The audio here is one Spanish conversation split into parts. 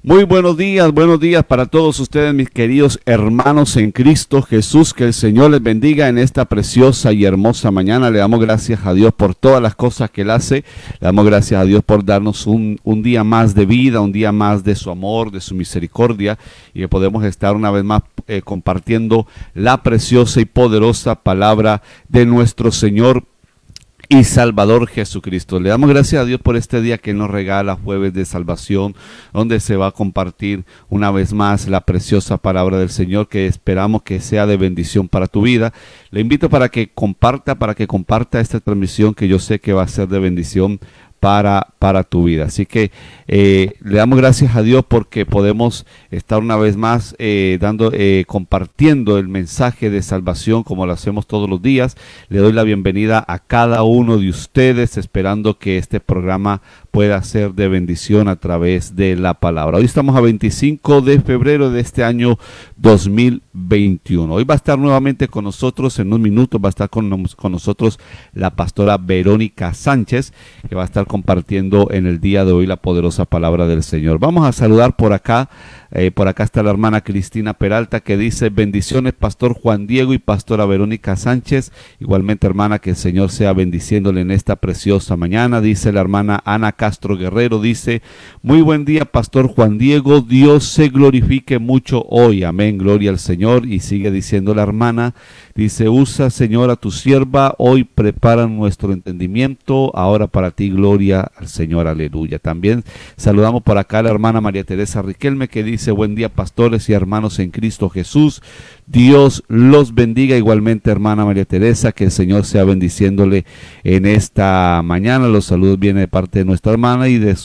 Muy buenos días para todos ustedes, mis queridos hermanos en Cristo Jesús. Que el Señor les bendiga en esta preciosa y hermosa mañana. Le damos gracias a Dios por todas las cosas que Él hace. Le damos gracias a Dios por darnos un día más de vida, un día más de su amor, de su misericordia, y que podemos estar una vez más compartiendo la preciosa y poderosa palabra de nuestro Señor y Salvador Jesucristo. Le damos gracias a Dios por este día que nos regala, jueves de salvación, donde se va a compartir una vez más la preciosa palabra del Señor, que esperamos que sea de bendición para tu vida. Le invito para que comparta esta transmisión, que yo sé que va a ser de bendición para tu vida. Así que le damos gracias a Dios porque podemos estar una vez más compartiendo el mensaje de salvación como lo hacemos todos los días. Le doy la bienvenida a cada uno de ustedes, esperando que este programa pueda ser de bendición a través de la palabra. Hoy estamos a 25 de febrero de este año 2021. Hoy va a estar nuevamente con nosotros, en unos minutos va a estar con nosotros la pastora Verónica Sánchez, que va a estar compartiendo en el día de hoy la poderosa palabra del Señor. Vamos a saludar por acá. Por acá está la hermana Cristina Peralta, que dice: bendiciones, pastor Juan Diego y pastora Verónica Sánchez. Igualmente, hermana, que el Señor sea bendiciéndole en esta preciosa mañana. Dice la hermana Ana Castro Guerrero, dice: muy buen día, pastor Juan Diego, Dios se glorifique mucho hoy, amén, gloria al Señor. Y sigue diciendo la hermana, dice: usa, Señor, a tu sierva, hoy prepara nuestro entendimiento, ahora para ti, gloria al Señor, aleluya. También saludamos por acá a la hermana María Teresa Riquelme, que dice: buen día, pastores y hermanos en Cristo Jesús, Dios los bendiga. Igualmente, hermana María Teresa, que el Señor sea bendiciéndole en esta mañana. Los saludos vienen de parte de nuestra hermana y de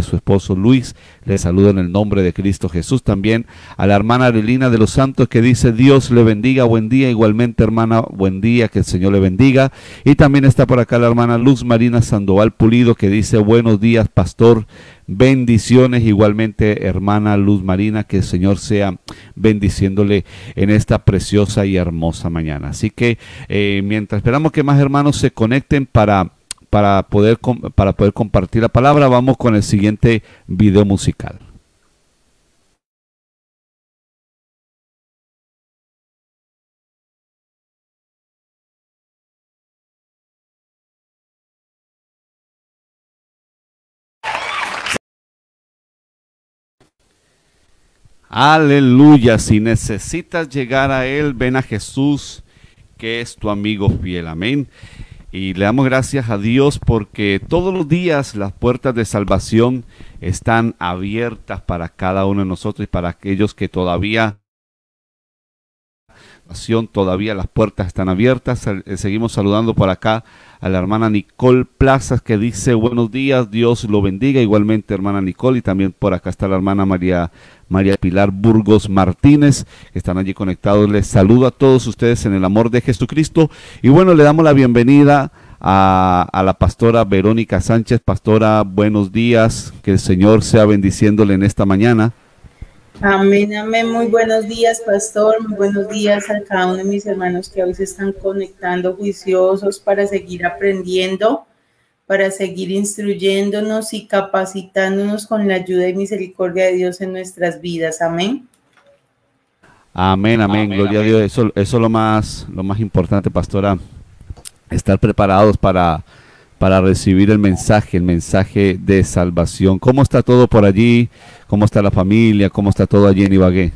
su esposo Luis. Le saludo en el nombre de Cristo Jesús. También a la hermana Arelina de los Santos, que dice: Dios le bendiga, buen día. Igualmente, hermana, buen día, que el Señor le bendiga. Y también está por acá la hermana Luz Marina Sandoval Pulido, que dice: buenos días, pastor, bendiciones. Igualmente, hermana Luz Marina, que el Señor sea bendiciéndole en esta preciosa y hermosa mañana. Así que mientras esperamos que más hermanos se conecten para poder compartir la palabra, vamos con el siguiente video musical. Aleluya. Si necesitas llegar a Él, ven a Jesús, que es tu amigo fiel. Amén. Y le damos gracias a Dios porque todos los días las puertas de salvación están abiertas para cada uno de nosotros, y para aquellos que todavía las puertas están abiertas. Seguimos saludando por acá a la hermana Nicole Plazas, que dice: buenos días, Dios lo bendiga. Igualmente, hermana Nicole. Y también por acá está la hermana María Pilar Burgos Martínez, que están allí conectados. Les saludo a todos ustedes en el amor de Jesucristo. Y bueno, le damos la bienvenida a la pastora Verónica Sánchez. Pastora, buenos días, que el Señor sea bendiciéndole en esta mañana. Amén, amén. Muy buenos días, pastor. Muy buenos días a cada uno de mis hermanos que hoy se están conectando juiciosos para seguir aprendiendo, para seguir instruyéndonos y capacitándonos con la ayuda y misericordia de Dios en nuestras vidas. Amén. Amén, amén. Gloria a Dios. Eso es lo más importante, pastora, estar preparados para recibir el mensaje de salvación. ¿Cómo está todo por allí? ¿Cómo está la familia? ¿Cómo está todo allí en Ibagué?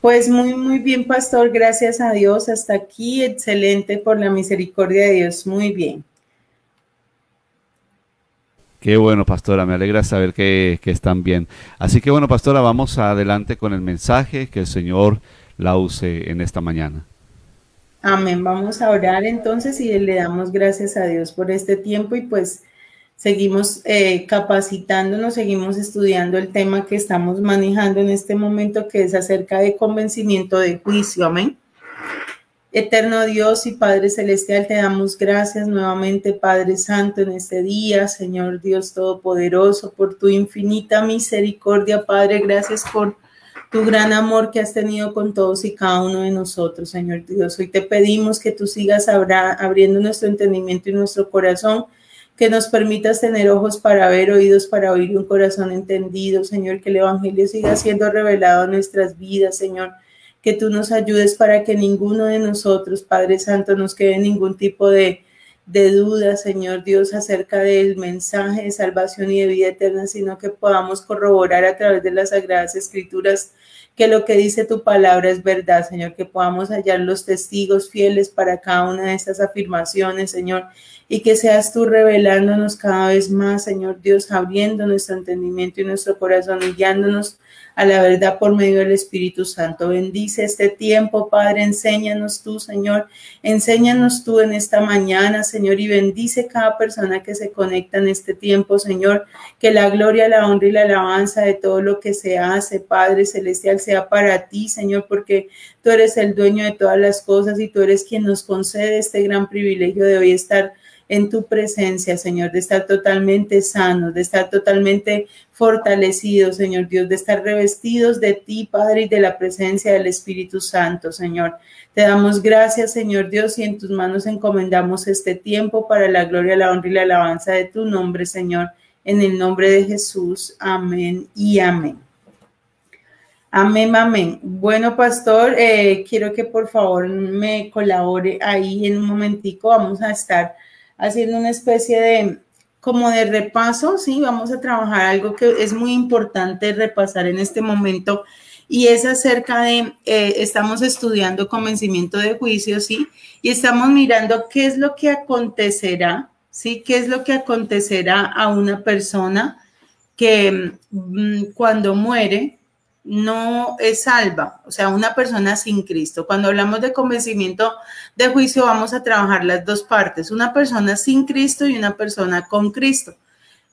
Pues muy, muy bien, pastor. Gracias a Dios. Hasta aquí, excelente por la misericordia de Dios. Muy bien. Qué bueno, pastora. Me alegra saber que están bien. Así que bueno, pastora, vamos adelante con el mensaje. Que el Señor la use en esta mañana. Amén. Vamos a orar entonces y le damos gracias a Dios por este tiempo, y pues seguimos capacitándonos, seguimos estudiando el tema que estamos manejando en este momento, que es acerca de convencimiento de juicio. Amén. Eterno Dios y Padre Celestial, te damos gracias nuevamente, Padre Santo, en este día, Señor Dios Todopoderoso, por tu infinita misericordia, Padre. Gracias por tu gran amor que has tenido con todos y cada uno de nosotros, Señor Dios. Hoy te pedimos que tú sigas abriendo nuestro entendimiento y nuestro corazón, que nos permitas tener ojos para ver, oídos para oír y un corazón entendido, Señor, que el Evangelio siga siendo revelado en nuestras vidas, Señor, que tú nos ayudes para que ninguno de nosotros, Padre Santo, nos quede ningún tipo de duda, Señor Dios, acerca del mensaje de salvación y de vida eterna, sino que podamos corroborar a través de las Sagradas Escrituras que lo que dice tu palabra es verdad, Señor, que podamos hallar los testigos fieles para cada una de estas afirmaciones, Señor, y que seas tú revelándonos cada vez más, Señor Dios, abriendo nuestro entendimiento y nuestro corazón y guiándonos a la verdad por medio del Espíritu Santo. Bendice este tiempo, Padre, enséñanos tú, Señor, enséñanos tú en esta mañana, Señor, y bendice cada persona que se conecta en este tiempo, Señor, que la gloria, la honra y la alabanza de todo lo que se hace, Padre Celestial, sea para ti, Señor, porque tú eres el dueño de todas las cosas y tú eres quien nos concede este gran privilegio de hoy estar en tu presencia, Señor, de estar totalmente sanos, de estar totalmente fortalecidos, Señor Dios, de estar revestidos de ti, Padre, y de la presencia del Espíritu Santo, Señor. Te damos gracias, Señor Dios, y en tus manos encomendamos este tiempo para la gloria, la honra y la alabanza de tu nombre, Señor, en el nombre de Jesús. Amén y amén. Amén, amén. Bueno, pastor, quiero que por favor me colabore ahí en un momentico. Vamos a estar haciendo una especie de como de repaso, ¿sí? Vamos a trabajar algo que es muy importante repasar en este momento y es acerca de, estamos estudiando convencimiento de juicio, ¿sí? Y estamos mirando qué es lo que acontecerá, ¿sí? ¿Qué es lo que acontecerá a una persona que cuando muere no es salva, o sea, una persona sin Cristo? Cuando hablamos de convencimiento de juicio vamos a trabajar las dos partes, una persona sin Cristo y una persona con Cristo,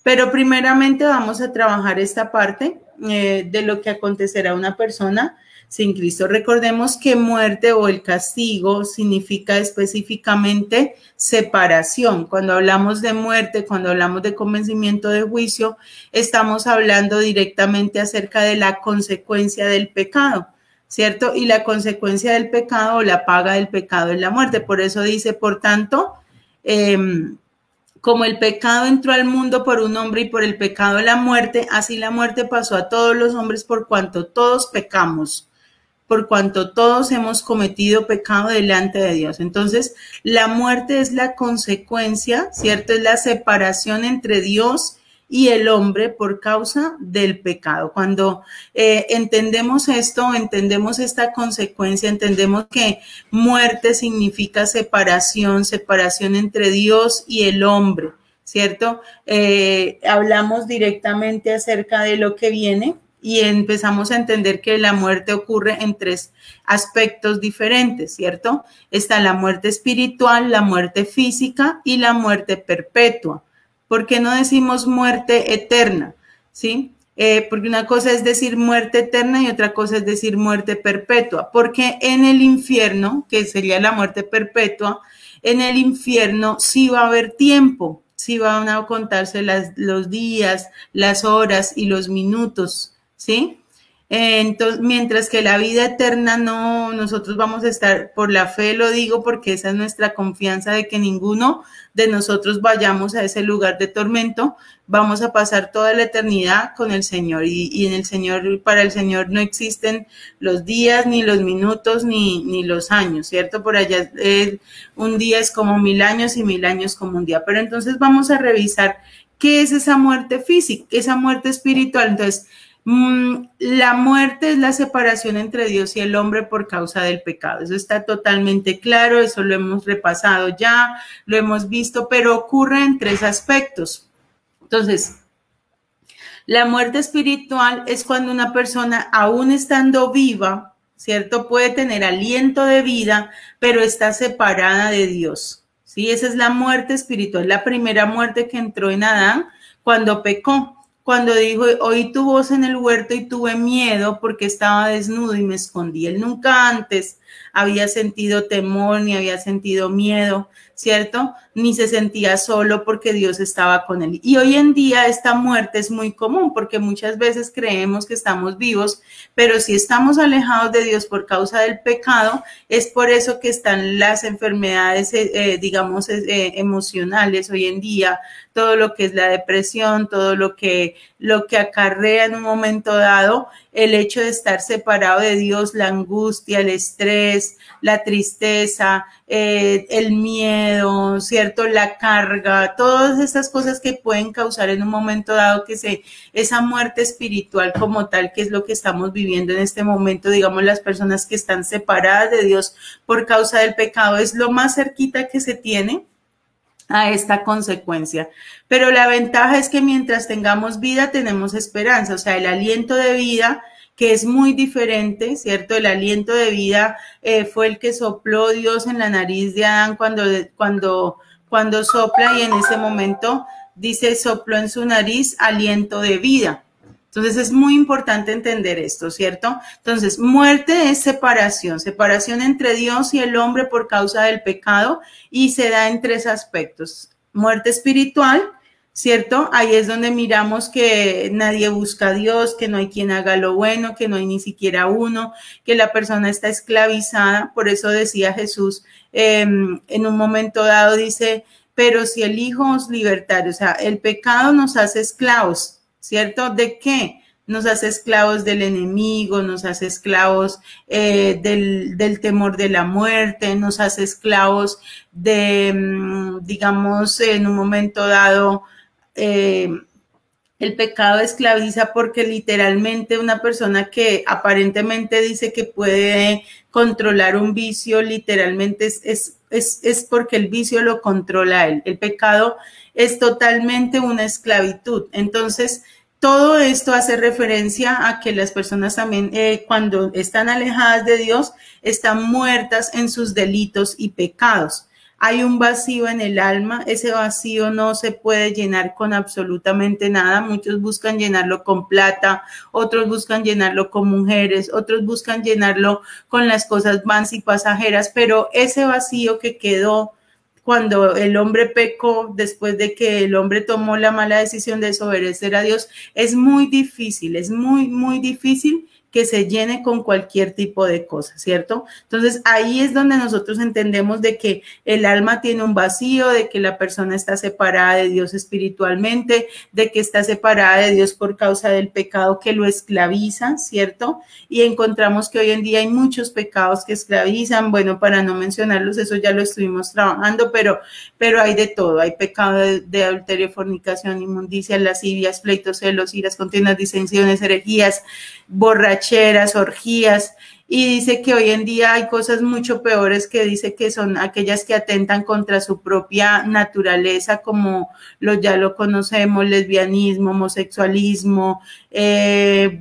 pero primeramente vamos a trabajar esta parte de lo que acontecerá a una persona sin Cristo. Recordemos que muerte o el castigo significa específicamente separación. Cuando hablamos de muerte, cuando hablamos de convencimiento de juicio, estamos hablando directamente acerca de la consecuencia del pecado, ¿cierto? Y la consecuencia del pecado o la paga del pecado es la muerte. Por eso dice, por tanto, como el pecado entró al mundo por un hombre y por el pecado la muerte, así la muerte pasó a todos los hombres por cuanto todos pecamos. Por cuanto todos hemos cometido pecado delante de Dios. Entonces, la muerte es la consecuencia, ¿cierto? Es la separación entre Dios y el hombre por causa del pecado. Cuando entendemos esto, entendemos esta consecuencia, entendemos que muerte significa separación, separación entre Dios y el hombre, ¿cierto? Hablamos directamente acerca de lo que viene. Y empezamos a entender que la muerte ocurre en tres aspectos diferentes, ¿cierto? Está la muerte espiritual, la muerte física y la muerte perpetua. ¿Por qué no decimos muerte eterna? ¿Sí? Porque una cosa es decir muerte eterna y otra cosa es decir muerte perpetua. Porque en el infierno, que sería la muerte perpetua, en el infierno sí va a haber tiempo, sí van a contarse los días, las horas y los minutos, ¿sí? Entonces, mientras que la vida eterna no, nosotros vamos a estar, por la fe lo digo porque esa es nuestra confianza de que ninguno de nosotros vayamos a ese lugar de tormento, vamos a pasar toda la eternidad con el Señor y en el Señor, para el Señor no existen los días, ni los minutos, ni los años, ¿cierto? Por allá un día es como 1000 años y 1000 años como un día, pero entonces vamos a revisar qué es esa muerte física, esa muerte espiritual. Entonces, la muerte es la separación entre Dios y el hombre por causa del pecado. Eso está totalmente claro, eso lo hemos repasado ya, lo hemos visto, pero ocurre en tres aspectos. Entonces, la muerte espiritual es cuando una persona, aún estando viva, ¿cierto? Puede tener aliento de vida, pero está separada de Dios, ¿sí? Esa es la muerte espiritual, la primera muerte que entró en Adán cuando pecó. Cuando dijo, oí tu voz en el huerto y tuve miedo porque estaba desnudo y me escondí. Él nunca antes había sentido temor, ni había sentido miedo, ¿cierto? Ni se sentía solo porque Dios estaba con él. Y hoy en día esta muerte es muy común porque muchas veces creemos que estamos vivos, pero si estamos alejados de Dios por causa del pecado, es por eso que están las enfermedades, digamos, emocionales hoy en día, todo lo que es la depresión, todo lo que acarrea en un momento dado el hecho de estar separado de Dios, la angustia, el estrés, la tristeza, el miedo, ¿cierto? La carga, todas estas cosas que pueden causar en un momento dado esa muerte espiritual como tal, que es lo que estamos viviendo en este momento, digamos, las personas que están separadas de Dios por causa del pecado, es lo más cerquita que se tiene a esta consecuencia. Pero la ventaja es que mientras tengamos vida tenemos esperanza, o sea, el aliento de vida, que es muy diferente, ¿cierto? El aliento de vida fue el que sopló Dios en la nariz de Adán cuando sopla, y en ese momento dice sopló en su nariz aliento de vida. Entonces es muy importante entender esto, ¿cierto? Entonces, muerte es separación entre Dios y el hombre por causa del pecado, y se da en tres aspectos. Muerte espiritual, ¿cierto? Ahí es donde miramos que nadie busca a Dios, que no hay quien haga lo bueno, que no hay ni siquiera uno, que la persona está esclavizada. Por eso decía Jesús en un momento dado, dice, pero si el Hijo os libertare, o sea, el pecado nos hace esclavos, ¿cierto? ¿De qué? Nos hace esclavos del enemigo, nos hace esclavos del temor de la muerte, nos hace esclavos de, digamos, en un momento dado, el pecado esclaviza porque literalmente una persona que aparentemente dice que puede controlar un vicio, literalmente es porque el vicio lo controla a él. El pecado es totalmente una esclavitud. Entonces, todo esto hace referencia a que las personas también cuando están alejadas de Dios están muertas en sus delitos y pecados. Hay un vacío en el alma, ese vacío no se puede llenar con absolutamente nada. Muchos buscan llenarlo con plata, otros buscan llenarlo con mujeres, otros buscan llenarlo con las cosas vanas y pasajeras, pero ese vacío que quedó cuando el hombre pecó, después de que el hombre tomó la mala decisión de desobedecer a Dios, es muy difícil, es muy, muy difícil que se llene con cualquier tipo de cosa, ¿cierto? Entonces, ahí es donde nosotros entendemos de que el alma tiene un vacío, de que la persona está separada de Dios espiritualmente, de que está separada de Dios por causa del pecado que lo esclaviza, ¿cierto? Y encontramos que hoy en día hay muchos pecados que esclavizan, bueno, para no mencionarlos, eso ya lo estuvimos trabajando, pero hay de todo, hay pecado de adulterio, fornicación, inmundicia, lascivias, pleitos, celos, iras, contiendas, disensiones, herejías, borracheras, orgías, y dice que hoy en día hay cosas mucho peores que dice que son aquellas que atentan contra su propia naturaleza, como ya lo conocemos, lesbianismo, homosexualismo,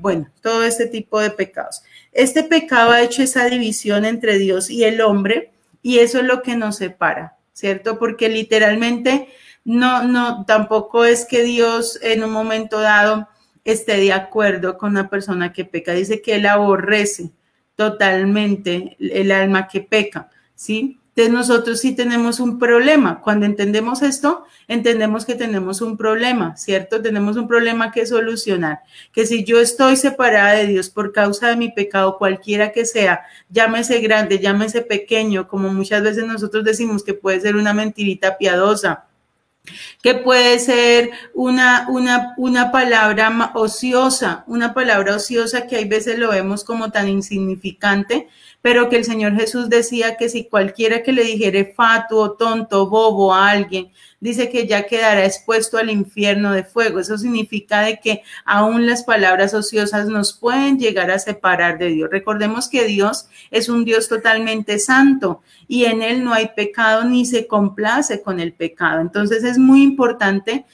bueno, todo este tipo de pecados. Este pecado ha hecho esa división entre Dios y el hombre, y eso es lo que nos separa, ¿cierto? Porque literalmente tampoco es que Dios en un momento dado esté de acuerdo con una persona que peca. Dice que él aborrece totalmente el alma que peca, ¿sí? Entonces nosotros sí tenemos un problema. Cuando entendemos esto, entendemos que tenemos un problema, ¿cierto? Tenemos un problema que solucionar. Que si yo estoy separada de Dios por causa de mi pecado, cualquiera que sea, llámese grande, llámese pequeño, como muchas veces nosotros decimos que puede ser una mentirita piadosa, que puede ser una palabra ociosa, que hay veces lo vemos como tan insignificante, pero que el Señor Jesús decía que si cualquiera que le dijere fatuo, tonto, bobo a alguien, dice que ya quedará expuesto al infierno de fuego. Eso significa de que aún las palabras ociosas nos pueden llegar a separar de Dios. Recordemos que Dios es un Dios totalmente santo y en él no hay pecado ni se complace con el pecado. Entonces es muy importante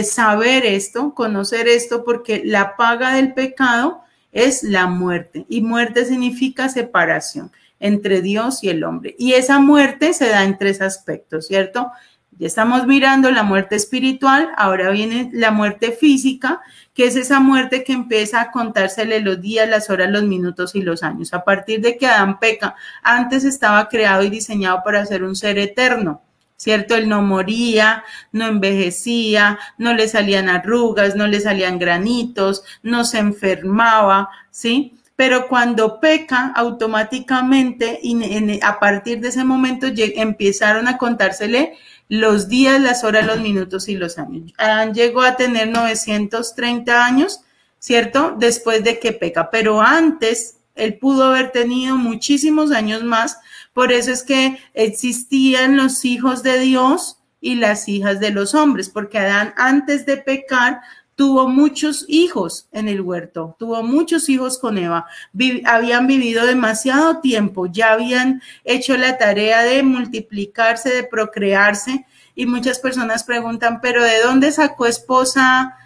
saber esto, conocer esto, porque la paga del pecado es la muerte, y muerte significa separación entre Dios y el hombre. Y esa muerte se da en tres aspectos, ¿cierto? Ya estamos mirando la muerte espiritual, ahora viene la muerte física, que es esa muerte que empieza a contársele los días, las horas, los minutos y los años. A partir de que Adán peca, antes estaba creado y diseñado para ser un ser eterno, ¿cierto? Él no moría, no envejecía, no le salían arrugas, no le salían granitos, no se enfermaba, ¿sí? Pero cuando peca, automáticamente, a partir de ese momento, empezaron a contársele los días, las horas, los minutos y los años. Adán llegó a tener 930 años, ¿cierto? Después de que peca, pero antes él pudo haber tenido muchísimos años más. Por eso es que existían los hijos de Dios y las hijas de los hombres, porque Adán antes de pecar tuvo muchos hijos en el huerto, tuvo muchos hijos con Eva, habían vivido demasiado tiempo, ya habían hecho la tarea de multiplicarse, de procrearse, y muchas personas preguntan, ¿pero de dónde sacó esposa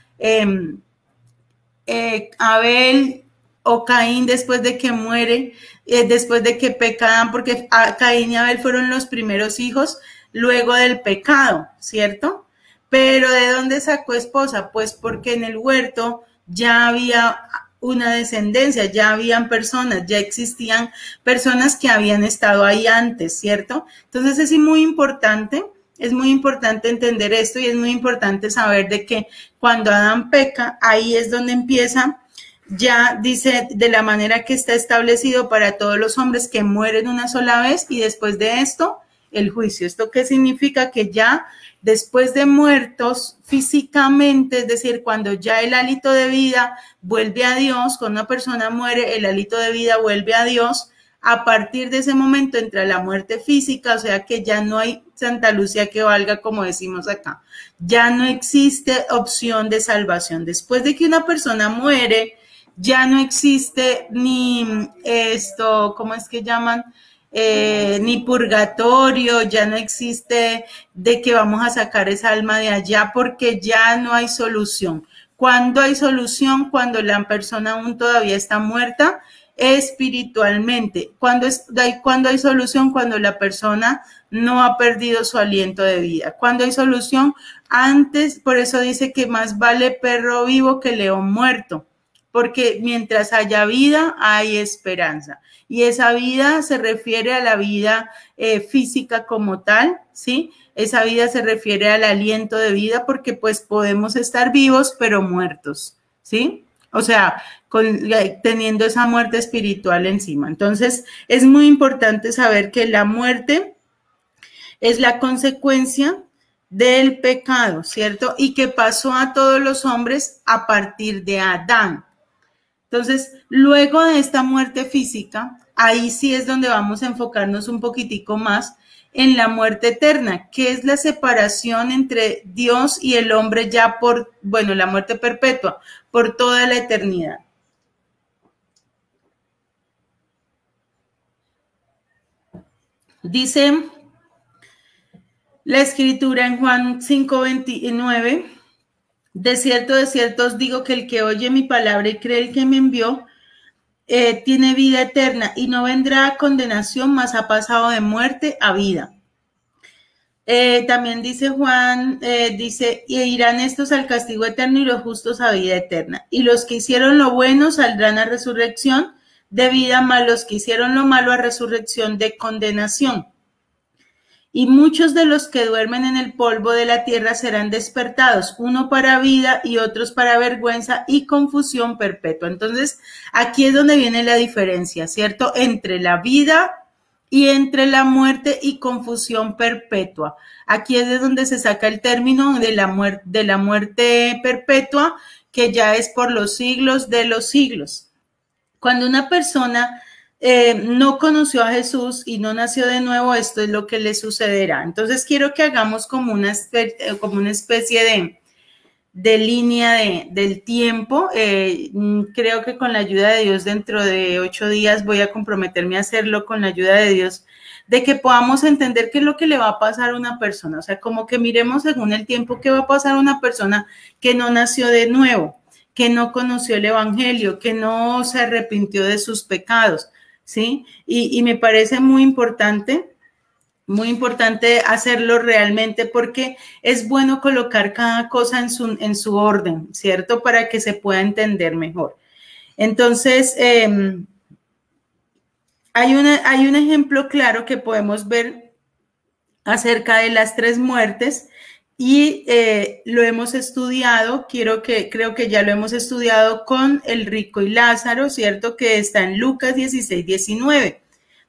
Abel o Caín después de que muere, después de que pecan? Porque Caín y Abel fueron los primeros hijos luego del pecado, ¿cierto? Pero ¿de dónde sacó esposa? Pues porque en el huerto ya había una descendencia, ya habían personas, ya existían personas que habían estado ahí antes, ¿cierto? Entonces es muy importante entender esto, y es muy importante saber de que cuando Adán peca, ahí es donde empieza, ya dice, de la manera que está establecido para todos los hombres, que mueren una sola vez y después de esto, el juicio. ¿Esto qué significa? Que ya después de muertos físicamente, es decir, cuando ya el hálito de vida vuelve a Dios, cuando una persona muere, el hálito de vida vuelve a Dios, a partir de ese momento entra la muerte física, o sea que ya no hay Santa Lucía que valga, como decimos acá, ya no existe opción de salvación. Después de que una persona muere, ya no existe ni esto, ¿cómo es que llaman? Ni purgatorio, ya no existe de que vamos a sacar esa alma de allá, porque ya no hay solución. ¿Cuándo hay solución? Cuando la persona aún todavía está muerta espiritualmente. ¿Cuándo hay solución? Cuando la persona no ha perdido su aliento de vida. ¿Cuándo hay solución? Antes, por eso dice que más vale perro vivo que león muerto, porque mientras haya vida hay esperanza. Y esa vida se refiere a la vida física como tal, ¿sí? Esa vida se refiere al aliento de vida, porque pues podemos estar vivos pero muertos, ¿sí? O sea, teniendo esa muerte espiritual encima. Entonces, es muy importante saber que la muerte es la consecuencia del pecado, ¿cierto? Y que pasó a todos los hombres a partir de Adán. Entonces, luego de esta muerte física, ahí sí es donde vamos a enfocarnos un poquitico más en la muerte eterna, que es la separación entre Dios y el hombre ya por, bueno, la muerte perpetua, por toda la eternidad. Dice la escritura en Juan 5:29, de cierto os digo que el que oye mi palabra y cree el que me envió, tiene vida eterna y no vendrá a condenación, mas ha pasado de muerte a vida. También dice Juan, dice, y irán estos al castigo eterno y los justos a vida eterna. Y los que hicieron lo bueno saldrán a resurrección de vida, mas los que hicieron lo malo a resurrección de condenación. Y muchos de los que duermen en el polvo de la tierra serán despertados, uno para vida y otros para vergüenza y confusión perpetua. Entonces, aquí es donde viene la diferencia, ¿cierto? Entre la vida y entre la muerte y confusión perpetua. Aquí es de donde se saca el término de la muerte perpetua, que ya es por los siglos de los siglos. Cuando una persona no conoció a Jesús y no nació de nuevo, esto es lo que le sucederá. Entonces quiero que hagamos como una especie de línea del tiempo. Creo que con la ayuda de Dios dentro de 8 días voy a comprometerme a hacerlo con la ayuda de Dios, de que podamos entender qué es lo que le va a pasar a una persona. O sea, como que miremos según el tiempo qué va a pasar a una persona que no nació de nuevo, que no conoció el evangelio, que no se arrepintió de sus pecados, ¿sí? Y me parece muy importante Muy importante hacerlo realmente porque es bueno colocar cada cosa en su orden, ¿cierto? Para que se pueda entender mejor. Entonces, hay un ejemplo claro que podemos ver acerca de las tres muertes y lo hemos estudiado, creo que ya lo hemos estudiado con el rico y Lázaro, ¿cierto? Que está en Lucas 16, 19.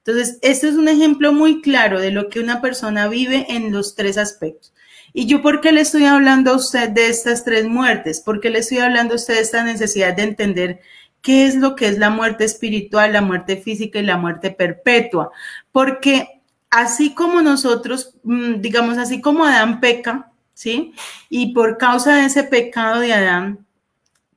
Entonces, este es un ejemplo muy claro de lo que una persona vive en los tres aspectos. ¿Y yo por qué le estoy hablando a usted de estas tres muertes? ¿Por qué le estoy hablando a usted de esta necesidad de entender qué es lo que es la muerte espiritual, la muerte física y la muerte perpetua? Porque así como nosotros, digamos, así como Adán peca, ¿sí? Y por causa de ese pecado de Adán,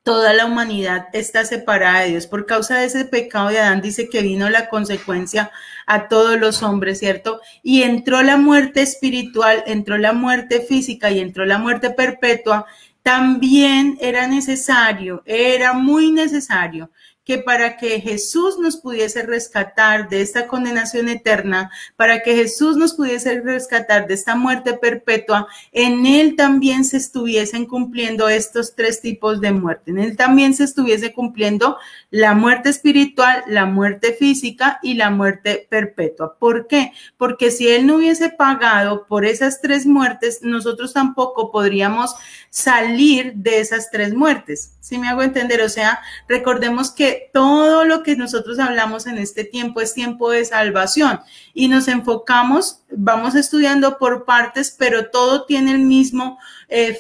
toda la humanidad está separada de Dios. Por causa de ese pecado de Adán dice que vino la consecuencia a todos los hombres, ¿cierto? Y entró la muerte espiritual, entró la muerte física y entró la muerte perpetua. También era necesario, era muy necesario que para que Jesús nos pudiese rescatar de esta condenación eterna, para que Jesús nos pudiese rescatar de esta muerte perpetua, en Él también se estuviesen cumpliendo estos tres tipos de muerte. En Él también se estuviese cumpliendo la muerte espiritual, la muerte física y la muerte perpetua. ¿Por qué? Porque si Él no hubiese pagado por esas tres muertes, nosotros tampoco podríamos salir de esas tres muertes. ¿Sí me hago entender? O sea, recordemos que todo lo que nosotros hablamos en este tiempo es tiempo de salvación y nos enfocamos, vamos estudiando por partes, pero todo tiene el mismo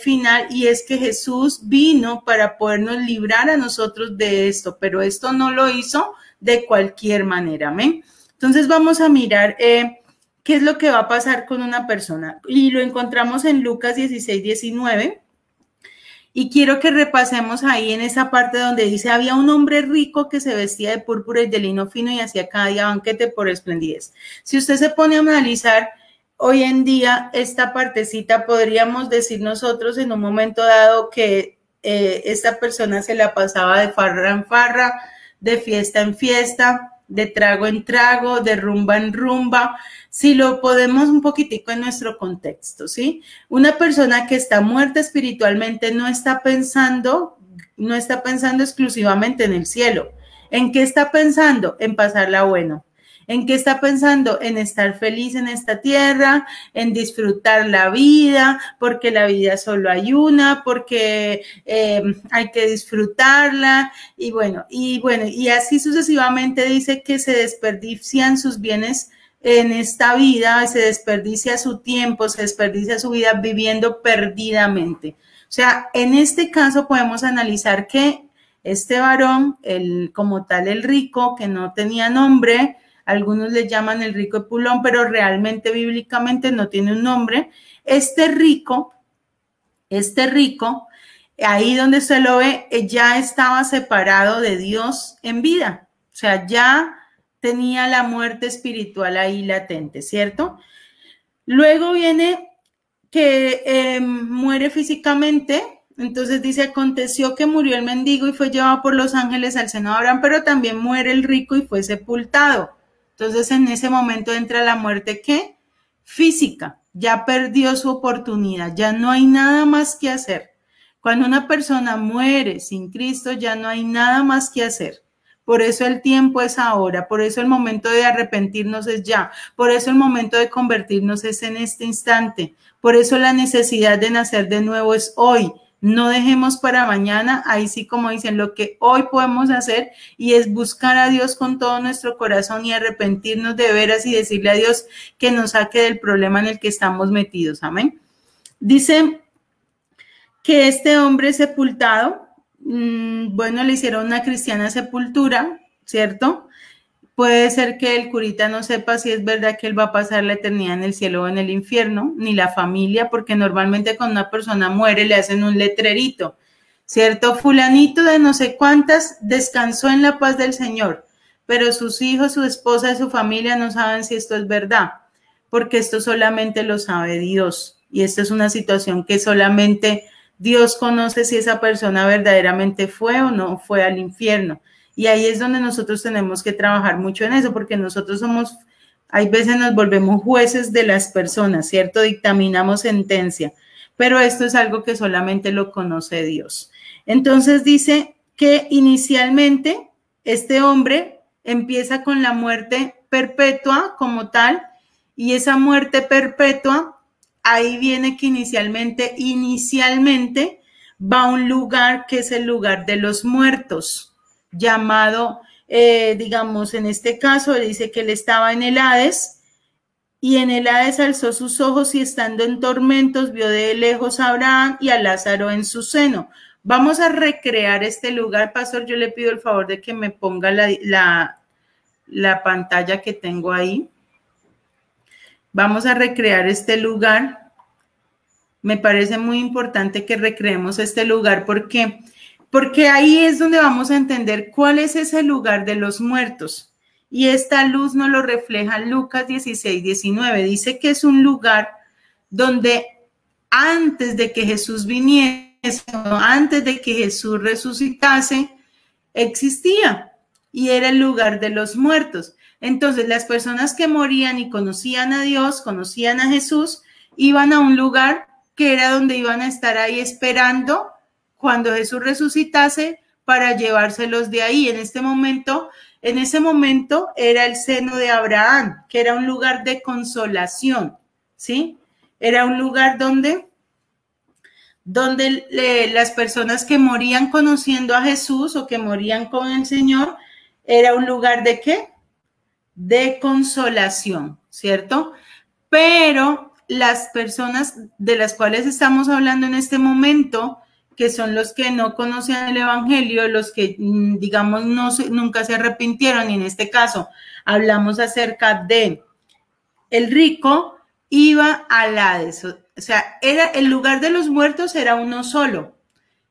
final y es que Jesús vino para podernos librar a nosotros de esto, pero esto no lo hizo de cualquier manera. ¿Amén? Entonces vamos a mirar qué es lo que va a pasar con una persona y lo encontramos en Lucas 16, 19. Y quiero que repasemos ahí en esa parte donde dice, había un hombre rico que se vestía de púrpura y de lino fino y hacía cada día banquete por esplendidez. Si usted se pone a analizar hoy en día esta partecita, podríamos decir nosotros en un momento dado que esta persona se la pasaba de farra en farra, de fiesta en fiesta, de trago en trago, de rumba en rumba, si lo podemos un poquitico en nuestro contexto, ¿sí? Una persona que está muerta espiritualmente no está pensando exclusivamente en el cielo. ¿En qué está pensando? En pasarla bueno. ¿En qué está pensando? En estar feliz en esta tierra, en disfrutar la vida, porque la vida solo hay una, porque hay que disfrutarla, y así sucesivamente dice que se desperdician sus bienes en esta vida, se desperdicia su tiempo, se desperdicia su vida viviendo perdidamente. O sea, en este caso podemos analizar que este varón, como tal el rico, que no tenía nombre, algunos le llaman el rico Epulón, pero realmente bíblicamente no tiene un nombre. Este rico, ahí donde se lo ve, ya estaba separado de Dios en vida. O sea, ya tenía la muerte espiritual ahí latente, ¿cierto? Luego viene que muere físicamente. Entonces dice, aconteció que murió el mendigo y fue llevado por los ángeles al seno de Abraham, pero también muere el rico y fue sepultado. Entonces en ese momento entra la muerte, ¿qué? Física. Ya perdió su oportunidad, ya no hay nada más que hacer. Cuando una persona muere sin Cristo, ya no hay nada más que hacer. Por eso el tiempo es ahora, por eso el momento de arrepentirnos es ya, por eso el momento de convertirnos es en este instante, por eso la necesidad de nacer de nuevo es hoy. No dejemos para mañana, ahí sí como dicen, lo que hoy podemos hacer y es buscar a Dios con todo nuestro corazón y arrepentirnos de veras y decirle a Dios que nos saque del problema en el que estamos metidos. Amén. Dice que este hombre sepultado, le hicieron una cristiana sepultura, ¿cierto? Puede ser que el curita no sepa si es verdad que él va a pasar la eternidad en el cielo o en el infierno, ni la familia, porque normalmente cuando una persona muere le hacen un letrerito, ¿cierto? Fulanito de no sé cuántas descansó en la paz del Señor, pero sus hijos, su esposa y su familia no saben si esto es verdad, porque esto solamente lo sabe Dios. Y esta es una situación que solamente Dios conoce si esa persona verdaderamente fue o no fue al infierno. Y ahí es donde nosotros tenemos que trabajar mucho en eso, porque nosotros somos Hay veces nos volvemos jueces de las personas, ¿cierto? Dictaminamos sentencia, pero esto es algo que solamente lo conoce Dios. Entonces dice que inicialmente este hombre empieza con la muerte perpetua como tal, y esa muerte perpetua, ahí viene que inicialmente va a un lugar que es el lugar de los muertos, llamado, digamos, en este caso dice que él estaba en el Hades, y en el Hades alzó sus ojos y estando en tormentos vio de lejos a Abraham y a Lázaro en su seno. Vamos a recrear este lugar, pastor. Yo le pido el favor de que me ponga la pantalla que tengo ahí. Vamos a recrear este lugar. Me parece muy importante que recreemos este lugar. ¿Por qué? Porque ahí es donde vamos a entender cuál es ese lugar de los muertos. Y esta luz nos lo refleja Lucas 16, 19. Dice que es un lugar donde antes de que Jesús viniese, antes de que Jesús resucitase, existía. Y era el lugar de los muertos. Entonces, las personas que morían y conocían a Dios, conocían a Jesús, iban a un lugar que era donde iban a estar ahí esperando cuando Jesús resucitase para llevárselos de ahí. En ese momento era el seno de Abraham, que era un lugar de consolación, ¿sí? Era un lugar donde las personas que morían conociendo a Jesús o que morían con el Señor, era un lugar de ¿qué? De consolación, ¿cierto? Pero las personas de las cuales estamos hablando en este momento, que son los que no conocían el evangelio, los que, digamos, nunca se arrepintieron, y en este caso hablamos acerca de el rico, iba al Hades, o sea, era el lugar de los muertos, era uno solo,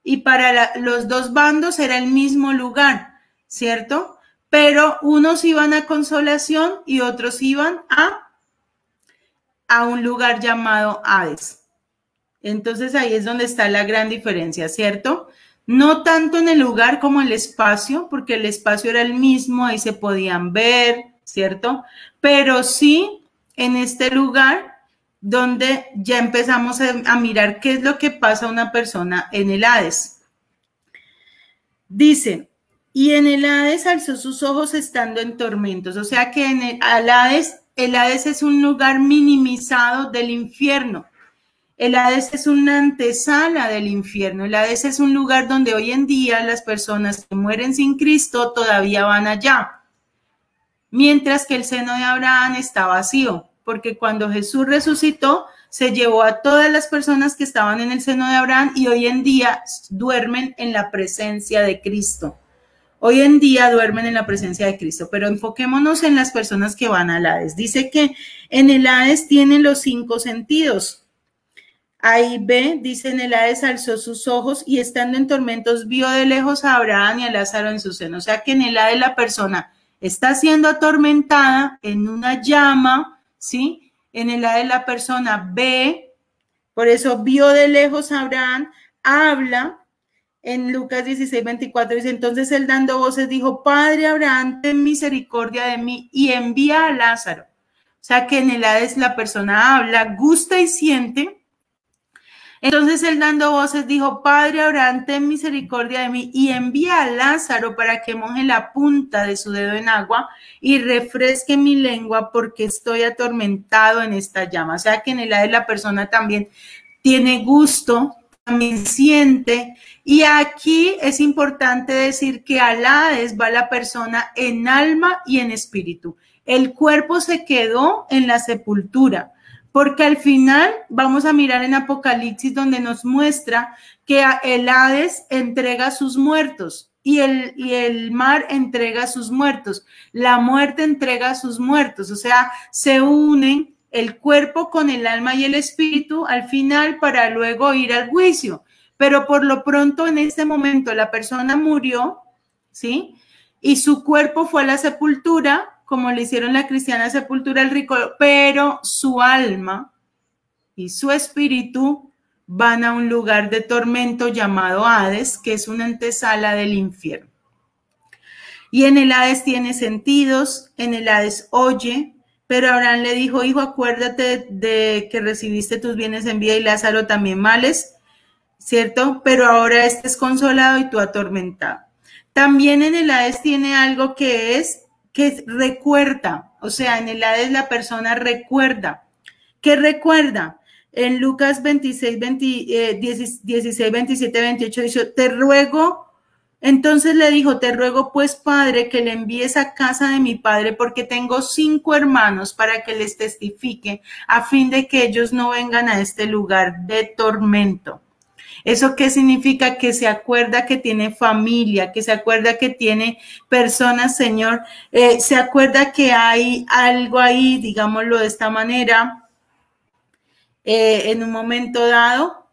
y para los dos bandos era el mismo lugar, ¿cierto? Pero unos iban a consolación y otros iban a un lugar llamado Hades. Entonces ahí es donde está la gran diferencia, ¿cierto? No tanto en el lugar como el espacio, porque el espacio era el mismo, ahí se podían ver, ¿cierto? Pero sí en este lugar donde ya empezamos a mirar qué es lo que pasa a una persona en el Hades. Dice, y en el Hades alzó sus ojos estando en tormentos, o sea que en el Hades es un lugar minimizado del infierno. El Hades es una antesala del infierno. El Hades es un lugar donde hoy en día las personas que mueren sin Cristo todavía van allá. Mientras que el seno de Abraham está vacío, porque cuando Jesús resucitó, se llevó a todas las personas que estaban en el seno de Abraham y hoy en día duermen en la presencia de Cristo. Hoy en día duermen en la presencia de Cristo, pero enfoquémonos en las personas que van al Hades. Dice que en el Hades tienen los 5 sentidos. Ahí ve, dice, en el Hades alzó sus ojos y estando en tormentos vio de lejos a Abraham y a Lázaro en su seno. O sea que en el Hades la persona está siendo atormentada en una llama, ¿sí? En el Hades la persona ve, por eso vio de lejos a Abraham, habla. En Lucas 16, 24 dice, entonces él dando voces dijo, Padre Abraham, ten misericordia de mí y envía a Lázaro. O sea que en el Hades la persona habla, gusta y siente. Entonces él dando voces dijo, Padre Abraham, ten misericordia de mí y envía a Lázaro para que moje la punta de su dedo en agua y refresque mi lengua porque estoy atormentado en esta llama. O sea que en el Hades la persona también tiene gusto, también siente. Y aquí es importante decir que al Hades va la persona en alma y en espíritu. El cuerpo se quedó en la sepultura, porque al final vamos a mirar en Apocalipsis donde nos muestra que el Hades entrega sus muertos y el mar entrega sus muertos. La muerte entrega sus muertos, o sea, se unen el cuerpo con el alma y el espíritu al final para luego ir al juicio. Pero por lo pronto en este momento la persona murió, ¿sí? Y su cuerpo fue a la sepultura, como le hicieron la cristiana sepultura al rico, pero su alma y su espíritu van a un lugar de tormento llamado Hades, que es una antesala del infierno. Y en el Hades tiene sentidos, en el Hades oye, Pero Abraham le dijo, hijo, acuérdate de que recibiste tus bienes en vida y Lázaro también males, ¿cierto? Pero ahora este es consolado y tú atormentado. También en el Hades tiene algo que recuerda, o sea, en el Hades la persona recuerda. ¿Qué recuerda? En Lucas 16, 16, 27, 28 dice, te ruego, entonces le dijo, te ruego pues, Padre, que le envíes a casa de mi padre, porque tengo 5 hermanos para que les testifique, a fin de que ellos no vengan a este lugar de tormento. ¿Eso qué significa? Que se acuerda que tiene familia, que se acuerda que tiene personas, Señor, se acuerda que hay algo ahí, digámoslo de esta manera, en un momento dado,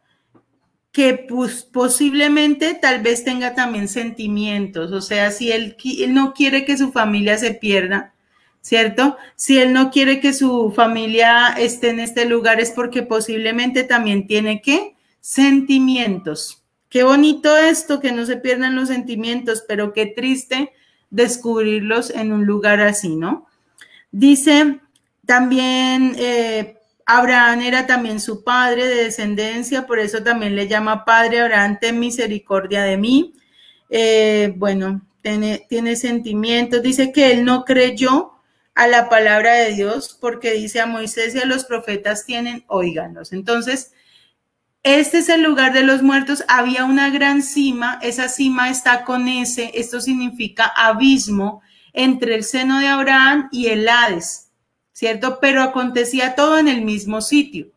que pues, posiblemente tal vez tenga también sentimientos, o sea, si él no quiere que su familia se pierda, ¿cierto? Si él no quiere que su familia esté en este lugar es porque posiblemente también tiene que sentimientos. Qué bonito esto, que no se pierdan los sentimientos, pero qué triste descubrirlos en un lugar así, ¿no? Dice también, Abraham era también su padre de descendencia, por eso también le llama padre. Abraham, ten misericordia de mí. Bueno, tiene sentimientos. Dice que él no creyó a la palabra de Dios porque dice a Moisés y a los profetas tienen, óiganlos. Entonces, este es el lugar de los muertos. Había una gran cima, esa cima está con S, esto significa abismo entre el seno de Abraham y el Hades, ¿cierto? Pero acontecía todo en el mismo sitio.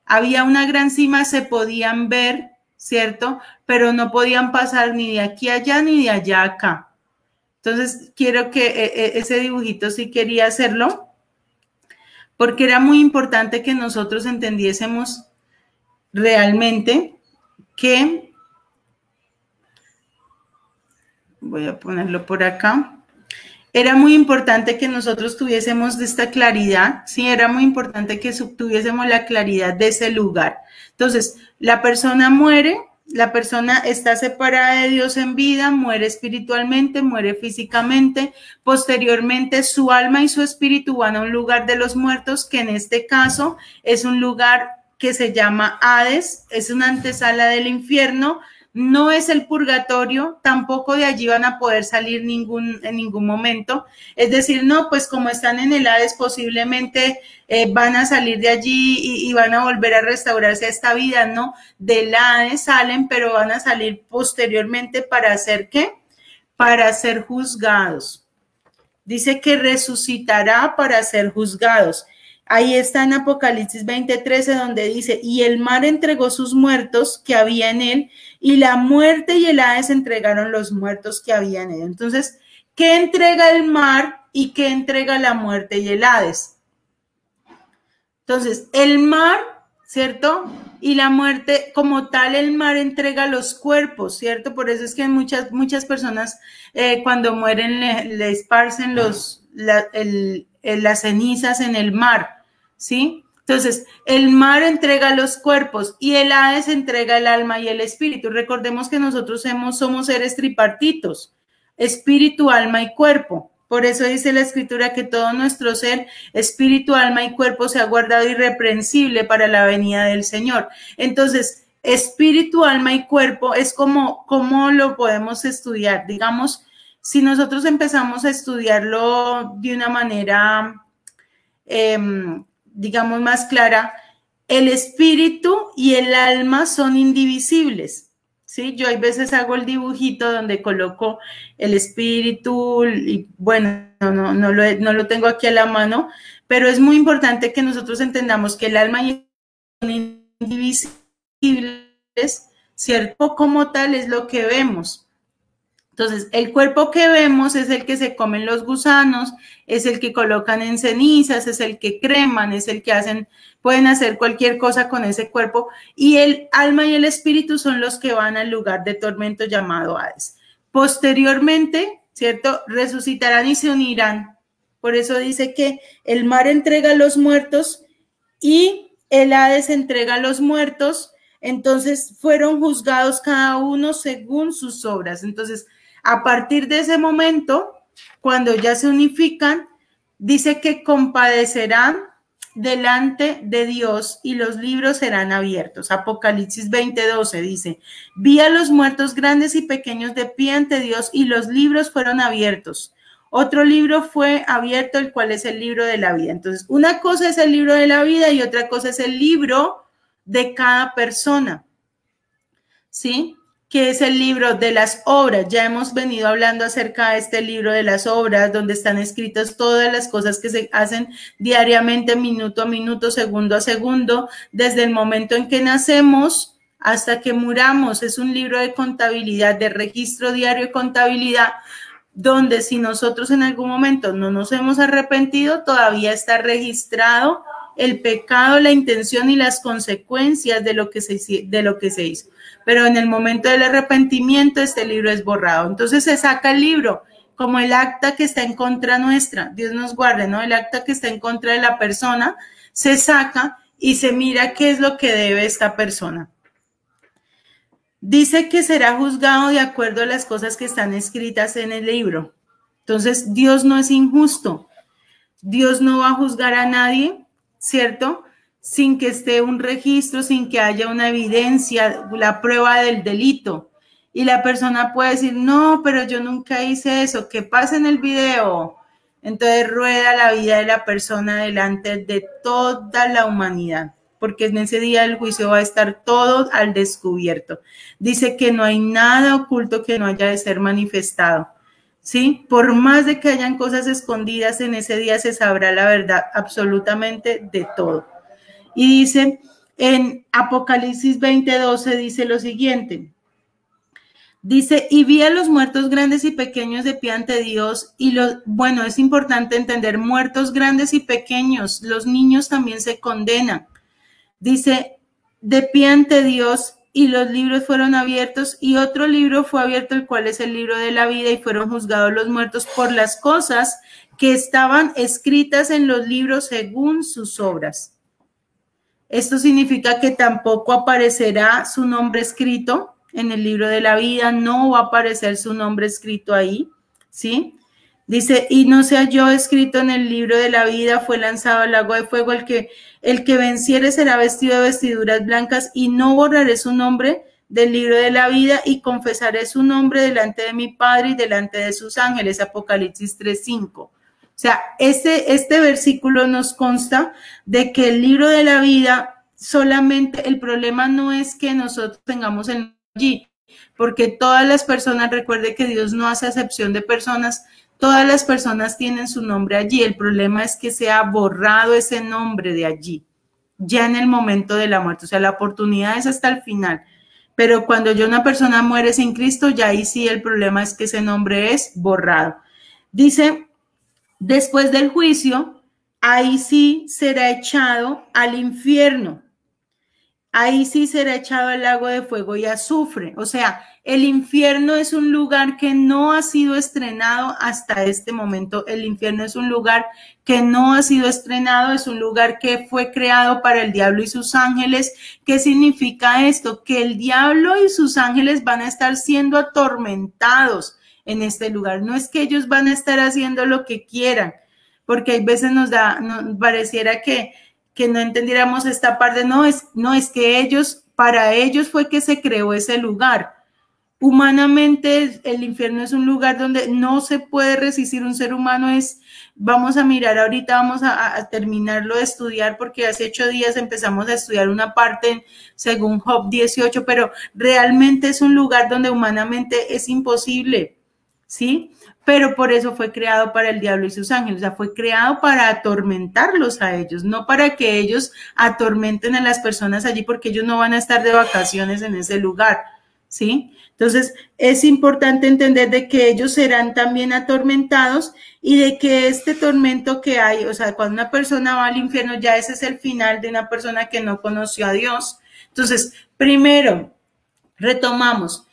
Había una gran cima, se podían ver, ¿cierto? Pero no podían pasar ni de aquí a allá ni de allá a acá. Entonces, quiero que ese dibujito sí quería hacerlo, porque era muy importante que nosotros entendiésemos realmente que, voy a ponerlo por acá, era muy importante que nosotros tuviésemos de esta claridad, sí, era muy importante que tuviésemos la claridad de ese lugar. Entonces, la persona muere, la persona está separada de Dios en vida, muere espiritualmente, muere físicamente, posteriormente su alma y su espíritu van a un lugar de los muertos, que en este caso es un lugar que se llama Hades, es una antesala del infierno, no es el purgatorio, tampoco de allí van a poder salir en ningún momento. Es decir, no, pues como están en el Hades, posiblemente van a salir de allí y van a volver a restaurarse a esta vida, no, del Hades salen, pero van a salir posteriormente para hacer ¿qué? Para ser juzgados. Dice que resucitará para ser juzgados. Ahí está en Apocalipsis 20:13, donde dice, y el mar entregó sus muertos que había en él, y la muerte y el Hades entregaron los muertos que había en él. Entonces, ¿qué entrega el mar y qué entrega la muerte y el Hades? Entonces, el mar, ¿cierto? Y la muerte, como tal, el mar entrega los cuerpos, ¿cierto? Por eso es que muchas personas cuando mueren le esparcen las cenizas en el mar, ¿sí? Entonces, el mar entrega los cuerpos y el Hades entrega el alma y el espíritu. Recordemos que nosotros somos seres tripartitos, espíritu, alma y cuerpo. Por eso dice la Escritura que todo nuestro ser, espíritu, alma y cuerpo se ha guardado irreprensible para la venida del Señor. Entonces, espíritu, alma y cuerpo es como lo podemos estudiar. Digamos, si nosotros empezamos a estudiarlo de una manera, digamos, más clara, el espíritu y el alma son indivisibles. ¿Sí? Yo a veces hago el dibujito donde coloco el espíritu y bueno, no lo tengo aquí a la mano, pero es muy importante que nosotros entendamos que el alma y el son indivisibles, ¿cierto? Como tal es lo que vemos. Entonces, el cuerpo que vemos es el que se comen los gusanos, es el que colocan en cenizas, es el que creman, es el que pueden hacer cualquier cosa con ese cuerpo, y el alma y el espíritu son los que van al lugar de tormento llamado Hades. Posteriormente, ¿cierto? Resucitarán y se unirán. Por eso dice que el mar entrega a los muertos y el Hades entrega a los muertos. Entonces, fueron juzgados cada uno según sus obras. Entonces, a partir de ese momento, cuando ya se unifican, dice que compadecerán delante de Dios y los libros serán abiertos. Apocalipsis 20:12 dice, vi a los muertos grandes y pequeños de pie ante Dios y los libros fueron abiertos. Otro libro fue abierto, el cual es el libro de la vida. Entonces, una cosa es el libro de la vida y otra cosa es el libro de cada persona, ¿sí? Que es el libro de las obras. Ya hemos venido hablando acerca de este libro de las obras, donde están escritas todas las cosas que se hacen diariamente, minuto a minuto, segundo a segundo, desde el momento en que nacemos hasta que muramos. Es un libro de contabilidad, de registro diario de contabilidad, donde si nosotros en algún momento no nos hemos arrepentido, todavía está registrado el pecado, la intención y las consecuencias de lo que se hizo. Pero en el momento del arrepentimiento, este libro es borrado. Entonces se saca el libro, como el acta que está en contra nuestra. Dios nos guarde, ¿no? El acta que está en contra de la persona se saca y se mira qué es lo que debe esta persona. Dice que será juzgado de acuerdo a las cosas que están escritas en el libro. Entonces, Dios no es injusto. Dios no va a juzgar a nadie, ¿cierto? Sin que esté un registro, sin que haya una evidencia, la prueba del delito. Y la persona puede decir, no, pero yo nunca hice eso, ¿qué pasa en el video? Entonces rueda la vida de la persona delante de toda la humanidad, porque en ese día del juicio va a estar todo al descubierto. Dice que no hay nada oculto que no haya de ser manifestado, ¿sí? Por más de que hayan cosas escondidas, en ese día se sabrá la verdad absolutamente de todo. Y dice en Apocalipsis 20:12, dice lo siguiente. Dice, y vi a los muertos grandes y pequeños de pie ante Dios. Y bueno, es importante entender, muertos grandes y pequeños, los niños también se condenan. Dice, de pie ante Dios y los libros fueron abiertos y otro libro fue abierto, el cual es el libro de la vida, y fueron juzgados los muertos por las cosas que estaban escritas en los libros según sus obras. Esto significa que tampoco aparecerá su nombre escrito en el libro de la vida, no va a aparecer su nombre escrito ahí, ¿sí? Dice, y no se halló escrito en el libro de la vida, fue lanzado al lago de fuego, el que venciere será vestido de vestiduras blancas, y no borraré su nombre del libro de la vida, y confesaré su nombre delante de mi Padre y delante de sus ángeles. Apocalipsis 3:5. O sea, este versículo nos consta de que el libro de la vida, solamente el problema no es que nosotros tengamos el nombre allí, porque todas las personas, recuerde que Dios no hace acepción de personas, todas las personas tienen su nombre allí. El problema es que se ha borrado ese nombre de allí, ya en el momento de la muerte. O sea, la oportunidad es hasta el final. Pero cuando ya una persona muere sin Cristo, ya ahí sí el problema es que ese nombre es borrado. Dice, después del juicio, ahí sí será echado al infierno. Ahí sí será echado al lago de fuego y azufre. O sea, el infierno es un lugar que no ha sido estrenado hasta este momento. El infierno es un lugar que no ha sido estrenado, es un lugar que fue creado para el diablo y sus ángeles. ¿Qué significa esto? Que el diablo y sus ángeles van a estar siendo atormentados en este lugar. No es que ellos van a estar haciendo lo que quieran, porque hay veces nos pareciera que no entendiéramos esta parte. No es que para ellos fue que se creó ese lugar. Humanamente el infierno es un lugar donde no se puede resistir un ser humano. Vamos a mirar ahorita, vamos a terminarlo de estudiar, porque hace 8 días empezamos a estudiar una parte según Job 18, pero realmente es un lugar donde humanamente es imposible, ¿sí? Pero por eso fue creado para el diablo y sus ángeles. O sea, fue creado para atormentarlos a ellos, no para que ellos atormenten a las personas allí, porque ellos no van a estar de vacaciones en ese lugar, ¿sí? Entonces, es importante entender de que ellos serán también atormentados y de que este tormento que hay, o sea, cuando una persona va al infierno, ya ese es el final de una persona que no conoció a Dios. Entonces, primero, retomamos.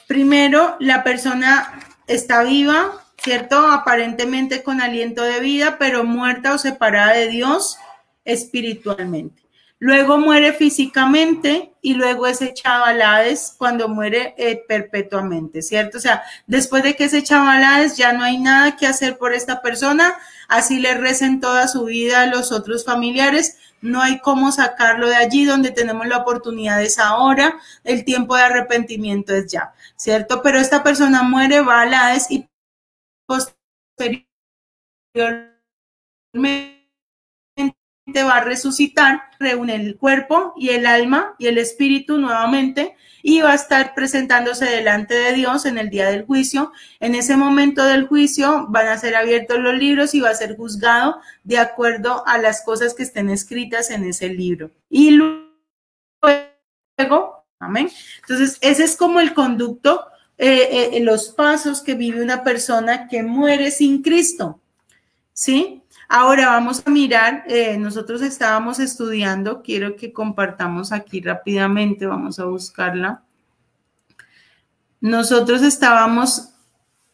Primero, la persona está viva, ¿cierto? Aparentemente con aliento de vida, pero muerta o separada de Dios espiritualmente. Luego muere físicamente y luego es echado al Hades cuando muere perpetuamente, ¿cierto? O sea, después de que es echado al Hades ya no hay nada que hacer por esta persona, así le recen toda su vida a los otros familiares, no hay cómo sacarlo de allí. Donde tenemos la oportunidad es ahora, el tiempo de arrepentimiento es ya, ¿cierto? Pero esta persona muere, va al Hades y posteriormente va a resucitar, reúne el cuerpo y el alma y el espíritu nuevamente y va a estar presentándose delante de Dios en el día del juicio. En ese momento del juicio van a ser abiertos los libros y va a ser juzgado de acuerdo a las cosas que estén escritas en ese libro. Y luego, amén. Entonces, ese es como el conducto, los pasos que vive una persona que muere sin Cristo, ¿sí? Ahora vamos a mirar, nosotros estábamos estudiando, quiero que compartamos aquí rápidamente, vamos a buscarla. Nosotros estábamos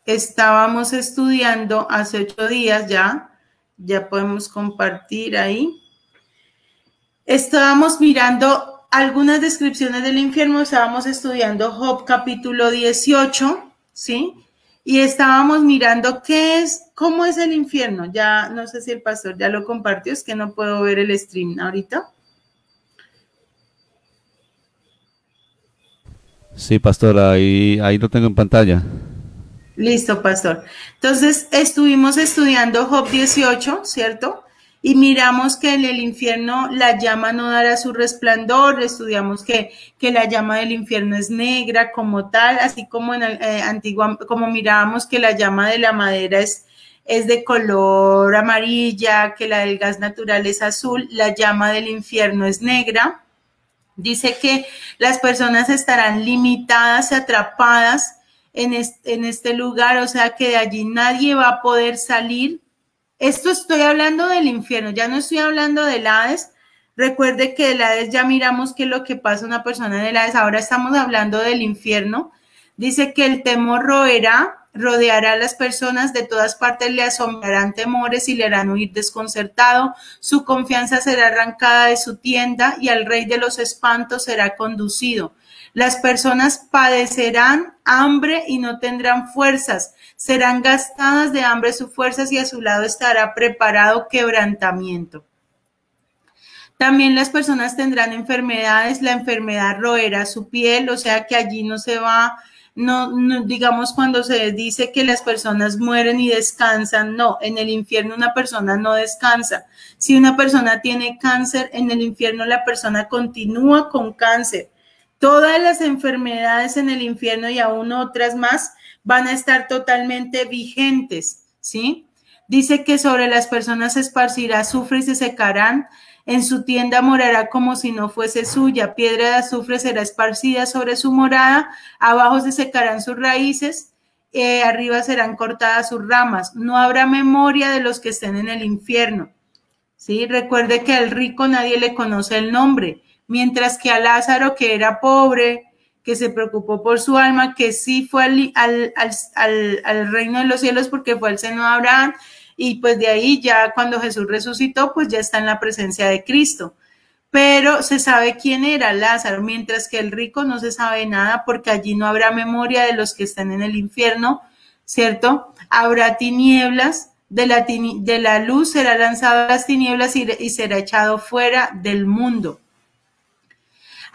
estudiando hace 8 días ya podemos compartir ahí. Estábamos mirando algunas descripciones del infierno, estábamos estudiando Job capítulo 18, ¿sí? Y estábamos mirando cómo es el infierno. Ya no sé si el pastor ya lo compartió, es que no puedo ver el stream ahorita. Sí, pastor, ahí lo tengo en pantalla. Listo, pastor. Entonces, estuvimos estudiando Job 18, ¿cierto? Y miramos que en el infierno la llama no dará su resplandor, estudiamos que la llama del infierno es negra como tal, así como como mirábamos que la llama de la madera es de color amarilla, que la del gas natural es azul, la llama del infierno es negra. Dice que las personas estarán limitadas, atrapadas en este lugar, o sea que de allí nadie va a poder salir. Esto estoy hablando del infierno, ya no estoy hablando del Hades. Recuerde que del Hades ya miramos qué es lo que pasa a una persona en el Hades, ahora estamos hablando del infierno. Dice que el temor rodeará a las personas, de todas partes le asombrarán temores y le harán huir desconcertado, su confianza será arrancada de su tienda y al rey de los espantos será conducido. Las personas padecerán hambre y no tendrán fuerzas, serán gastadas de hambre sus fuerzas y a su lado estará preparado quebrantamiento. También las personas tendrán enfermedades, la enfermedad roerá su piel, o sea que allí no se va, no, digamos cuando se dice que las personas mueren y descansan, no, en el infierno una persona no descansa. Si una persona tiene cáncer, en el infierno la persona continúa con cáncer. Todas las enfermedades en el infierno y aún otras más van a estar totalmente vigentes, ¿sí? Dice que sobre las personas se esparcirá azufre y se secarán, en su tienda morará como si no fuese suya, piedra de azufre será esparcida sobre su morada, abajo se secarán sus raíces, arriba serán cortadas sus ramas, no habrá memoria de los que estén en el infierno, ¿sí? Recuerde que al rico nadie le conoce el nombre, mientras que a Lázaro, que era pobre, que se preocupó por su alma, que sí fue al reino de los cielos porque fue al seno de Abraham, y pues de ahí ya cuando Jesús resucitó, pues ya está en la presencia de Cristo. Pero se sabe quién era Lázaro, mientras que el rico no se sabe nada porque allí no habrá memoria de los que están en el infierno, ¿cierto? Habrá tinieblas, de la luz será lanzado a las tinieblas y será echado fuera del mundo.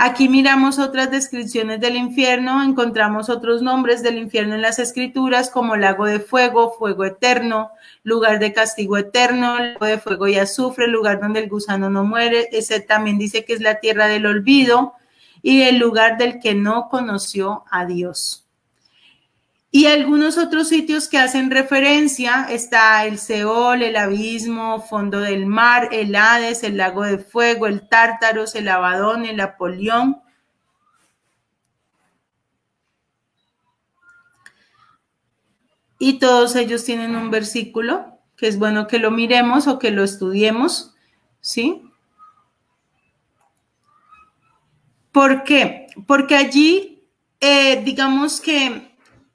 Aquí miramos otras descripciones del infierno, encontramos otros nombres del infierno en las escrituras como lago de fuego, fuego eterno, lugar de castigo eterno, lago de fuego y azufre, lugar donde el gusano no muere. Ese también dice que es la tierra del olvido y el lugar del que no conoció a Dios. Y algunos otros sitios que hacen referencia, está el Seol, el abismo, fondo del mar, el Hades, el lago de fuego, el Tártaros, el Abadón, el Apolión. Y todos ellos tienen un versículo, que es bueno que lo miremos o que lo estudiemos, ¿sí? ¿Por qué? Porque allí, digamos que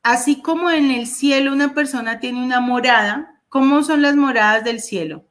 así como en el cielo una persona tiene una morada, ¿cómo son las moradas del cielo?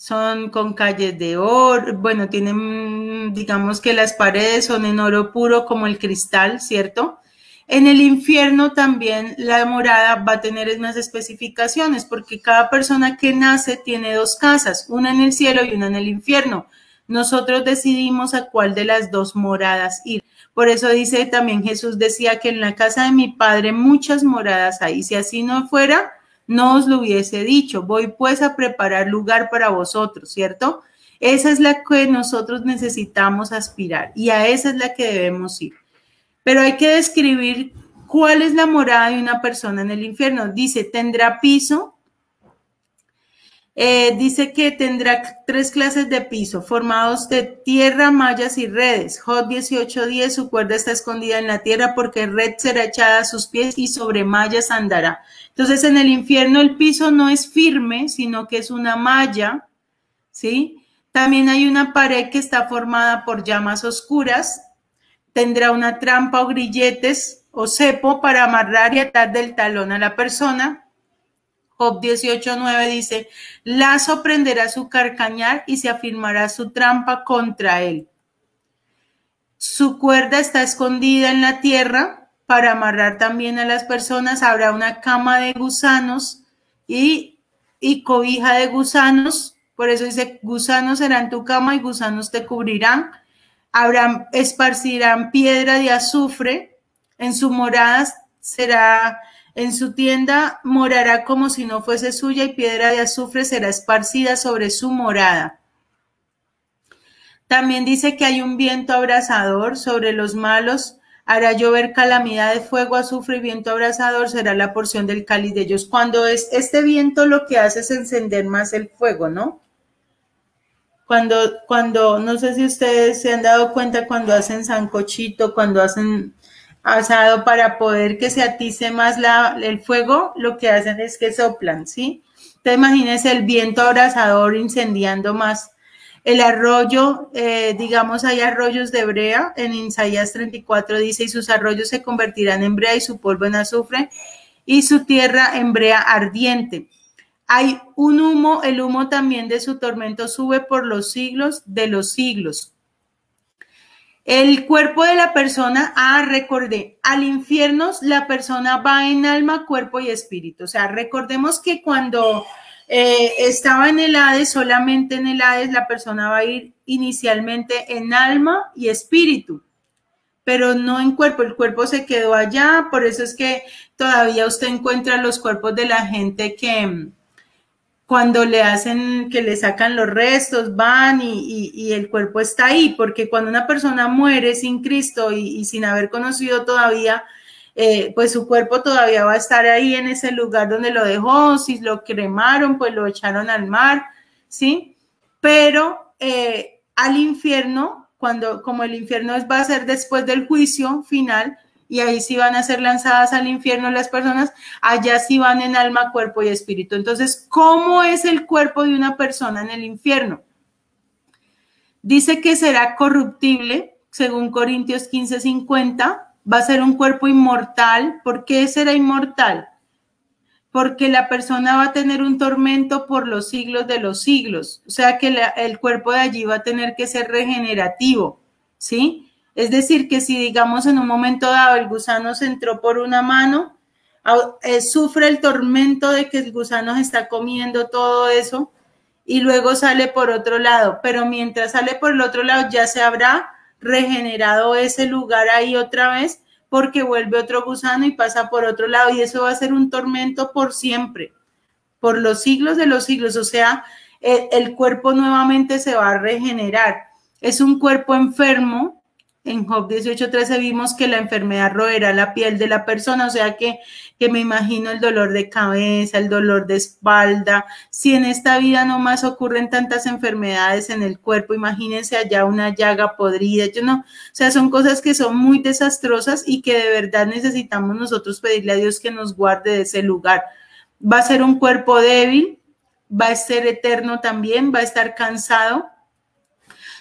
son con calles de oro, bueno, tienen, digamos que las paredes son en oro puro como el cristal, ¿cierto? En el infierno también la morada va a tener unas especificaciones, porque cada persona que nace tiene dos casas, una en el cielo y una en el infierno. Nosotros decidimos a cuál de las dos moradas ir. Por eso dice también Jesús decía que en la casa de mi Padre muchas moradas hay. Si así no fuera, no os lo hubiese dicho. Voy pues a preparar lugar para vosotros, ¿cierto? Esa es la que nosotros necesitamos aspirar y a esa es la que debemos ir. Pero hay que describir cuál es la morada de una persona en el infierno. Dice, tendrá piso. Dice que tendrá 3 clases de piso, formados de tierra, mallas y redes. Job 18:10, su cuerda está escondida en la tierra porque red será echada a sus pies y sobre mallas andará. Entonces en el infierno el piso no es firme, sino que es una malla, ¿sí? También hay una pared que está formada por llamas oscuras. Tendrá una trampa o grilletes o cepo para amarrar y atar del talón a la persona. Job 18:9 dice, lazo prenderá su carcañar y se afirmará su trampa contra él. Su cuerda está escondida en la tierra para amarrar también a las personas. Habrá una cama de gusanos y cobija de gusanos. Por eso dice, gusanos serán tu cama y gusanos te cubrirán. Esparcirán piedra de azufre. En su morada será... En su tienda morará como si no fuese suya y piedra de azufre será esparcida sobre su morada. También dice que hay un viento abrasador sobre los malos, hará llover calamidad de fuego, azufre y viento abrasador será la porción del cáliz de ellos. Cuando es este viento lo que hace es encender más el fuego, ¿no? Cuando no sé si ustedes se han dado cuenta cuando hacen sancochito, cuando hacen asado para poder que se atice más el fuego, lo que hacen es que soplan, ¿sí? Entonces imagínense el viento abrasador incendiando más. El arroyo, digamos, hay arroyos de brea, en Isaías 34 dice, y sus arroyos se convertirán en brea y su polvo en azufre y su tierra en brea ardiente. Hay un humo, el humo también de su tormento sube por los siglos de los siglos. El cuerpo de la persona, recordé, al infierno la persona va en alma, cuerpo y espíritu. O sea, recordemos que cuando estaba en el Hades, solamente en el Hades la persona va a ir inicialmente en alma y espíritu, pero no en cuerpo. El cuerpo se quedó allá, por eso es que todavía usted encuentra los cuerpos de la gente que... Cuando le hacen, que le sacan los restos, van y el cuerpo está ahí, porque cuando una persona muere sin Cristo y sin haber conocido todavía, pues su cuerpo todavía va a estar ahí en ese lugar donde lo dejó. Si lo cremaron, pues lo echaron al mar, ¿sí? Pero al infierno, como el infierno va a ser después del juicio final, y ahí sí van a ser lanzadas al infierno las personas, allá sí van en alma, cuerpo y espíritu. Entonces, ¿cómo es el cuerpo de una persona en el infierno? Dice que será corruptible, según Corintios 15:50, va a ser un cuerpo inmortal. ¿Por qué será inmortal? Porque la persona va a tener un tormento por los siglos de los siglos. O sea que el cuerpo de allí va a tener que ser regenerativo, ¿sí? Es decir, que si digamos en un momento dado el gusano se entró por una mano, sufre el tormento de que el gusano está comiendo todo eso y luego sale por otro lado, pero mientras sale por el otro lado ya se habrá regenerado ese lugar ahí otra vez porque vuelve otro gusano y pasa por otro lado y eso va a ser un tormento por siempre, por los siglos de los siglos. O sea, el cuerpo nuevamente se va a regenerar. Es un cuerpo enfermo. En Job 18:13 vimos que la enfermedad roerá la piel de la persona, o sea que me imagino el dolor de cabeza, el dolor de espalda. Si en esta vida nomás ocurren tantas enfermedades en el cuerpo, imagínense allá una llaga podrida, o sea, son cosas que son muy desastrosas y que de verdad necesitamos nosotros pedirle a Dios que nos guarde de ese lugar. Va a ser un cuerpo débil, va a ser eterno también, va a estar cansado.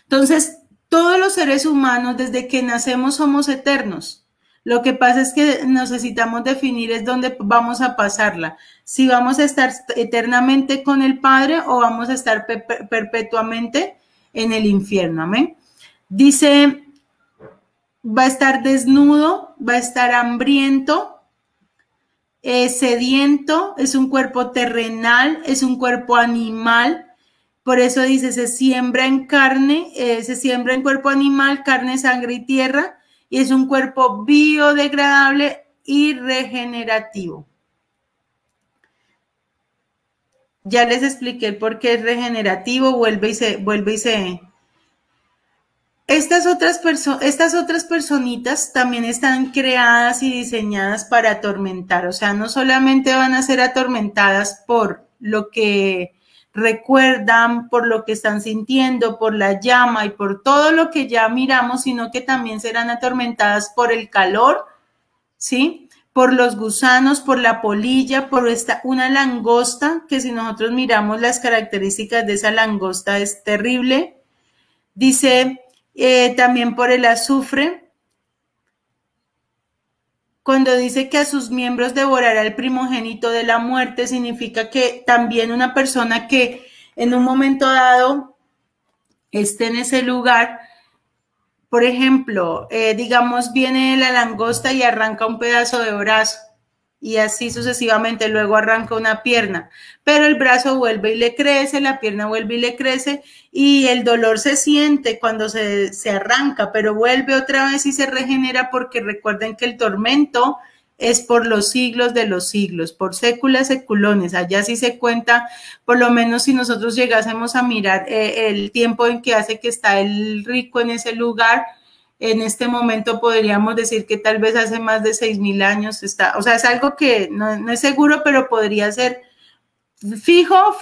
Entonces, todos los seres humanos, desde que nacemos, somos eternos. Lo que pasa es que necesitamos definir es dónde vamos a pasarla. Si vamos a estar eternamente con el Padre o vamos a estar perpetuamente en el infierno. Amén. Dice, va a estar desnudo, va a estar hambriento, sediento, es un cuerpo terrenal, es un cuerpo animal. Por eso dice, se siembra en carne, se siembra en cuerpo animal, carne, sangre y tierra, y es un cuerpo biodegradable y regenerativo. Ya les expliqué por qué es regenerativo, vuelve y se. Estas otras personitas también están creadas y diseñadas para atormentar, o sea, no solamente van a ser atormentadas por lo que recuerdan, por lo que están sintiendo, por la llama y por todo lo que ya miramos, sino que también serán atormentadas por el calor, ¿sí? Por los gusanos, por la polilla, por una langosta, que si nosotros miramos las características de esa langosta es terrible. Dice también por el azufre. Cuando dice que a sus miembros devorará el primogénito de la muerte, significa que también una persona que en un momento dado esté en ese lugar, por ejemplo, digamos, viene la langosta y arranca un pedazo de brazo y así sucesivamente, luego arranca una pierna, pero el brazo vuelve y le crece, la pierna vuelve y le crece y el dolor se siente cuando se arranca, pero vuelve otra vez y se regenera porque recuerden que el tormento es por los siglos de los siglos, por séculas seculones, allá sí se cuenta, por lo menos si nosotros llegásemos a mirar el tiempo en que hace que está el rico en ese lugar, en este momento podríamos decir que tal vez hace más de 6.000 años está, o sea, es algo que no es seguro, pero podría ser fijo,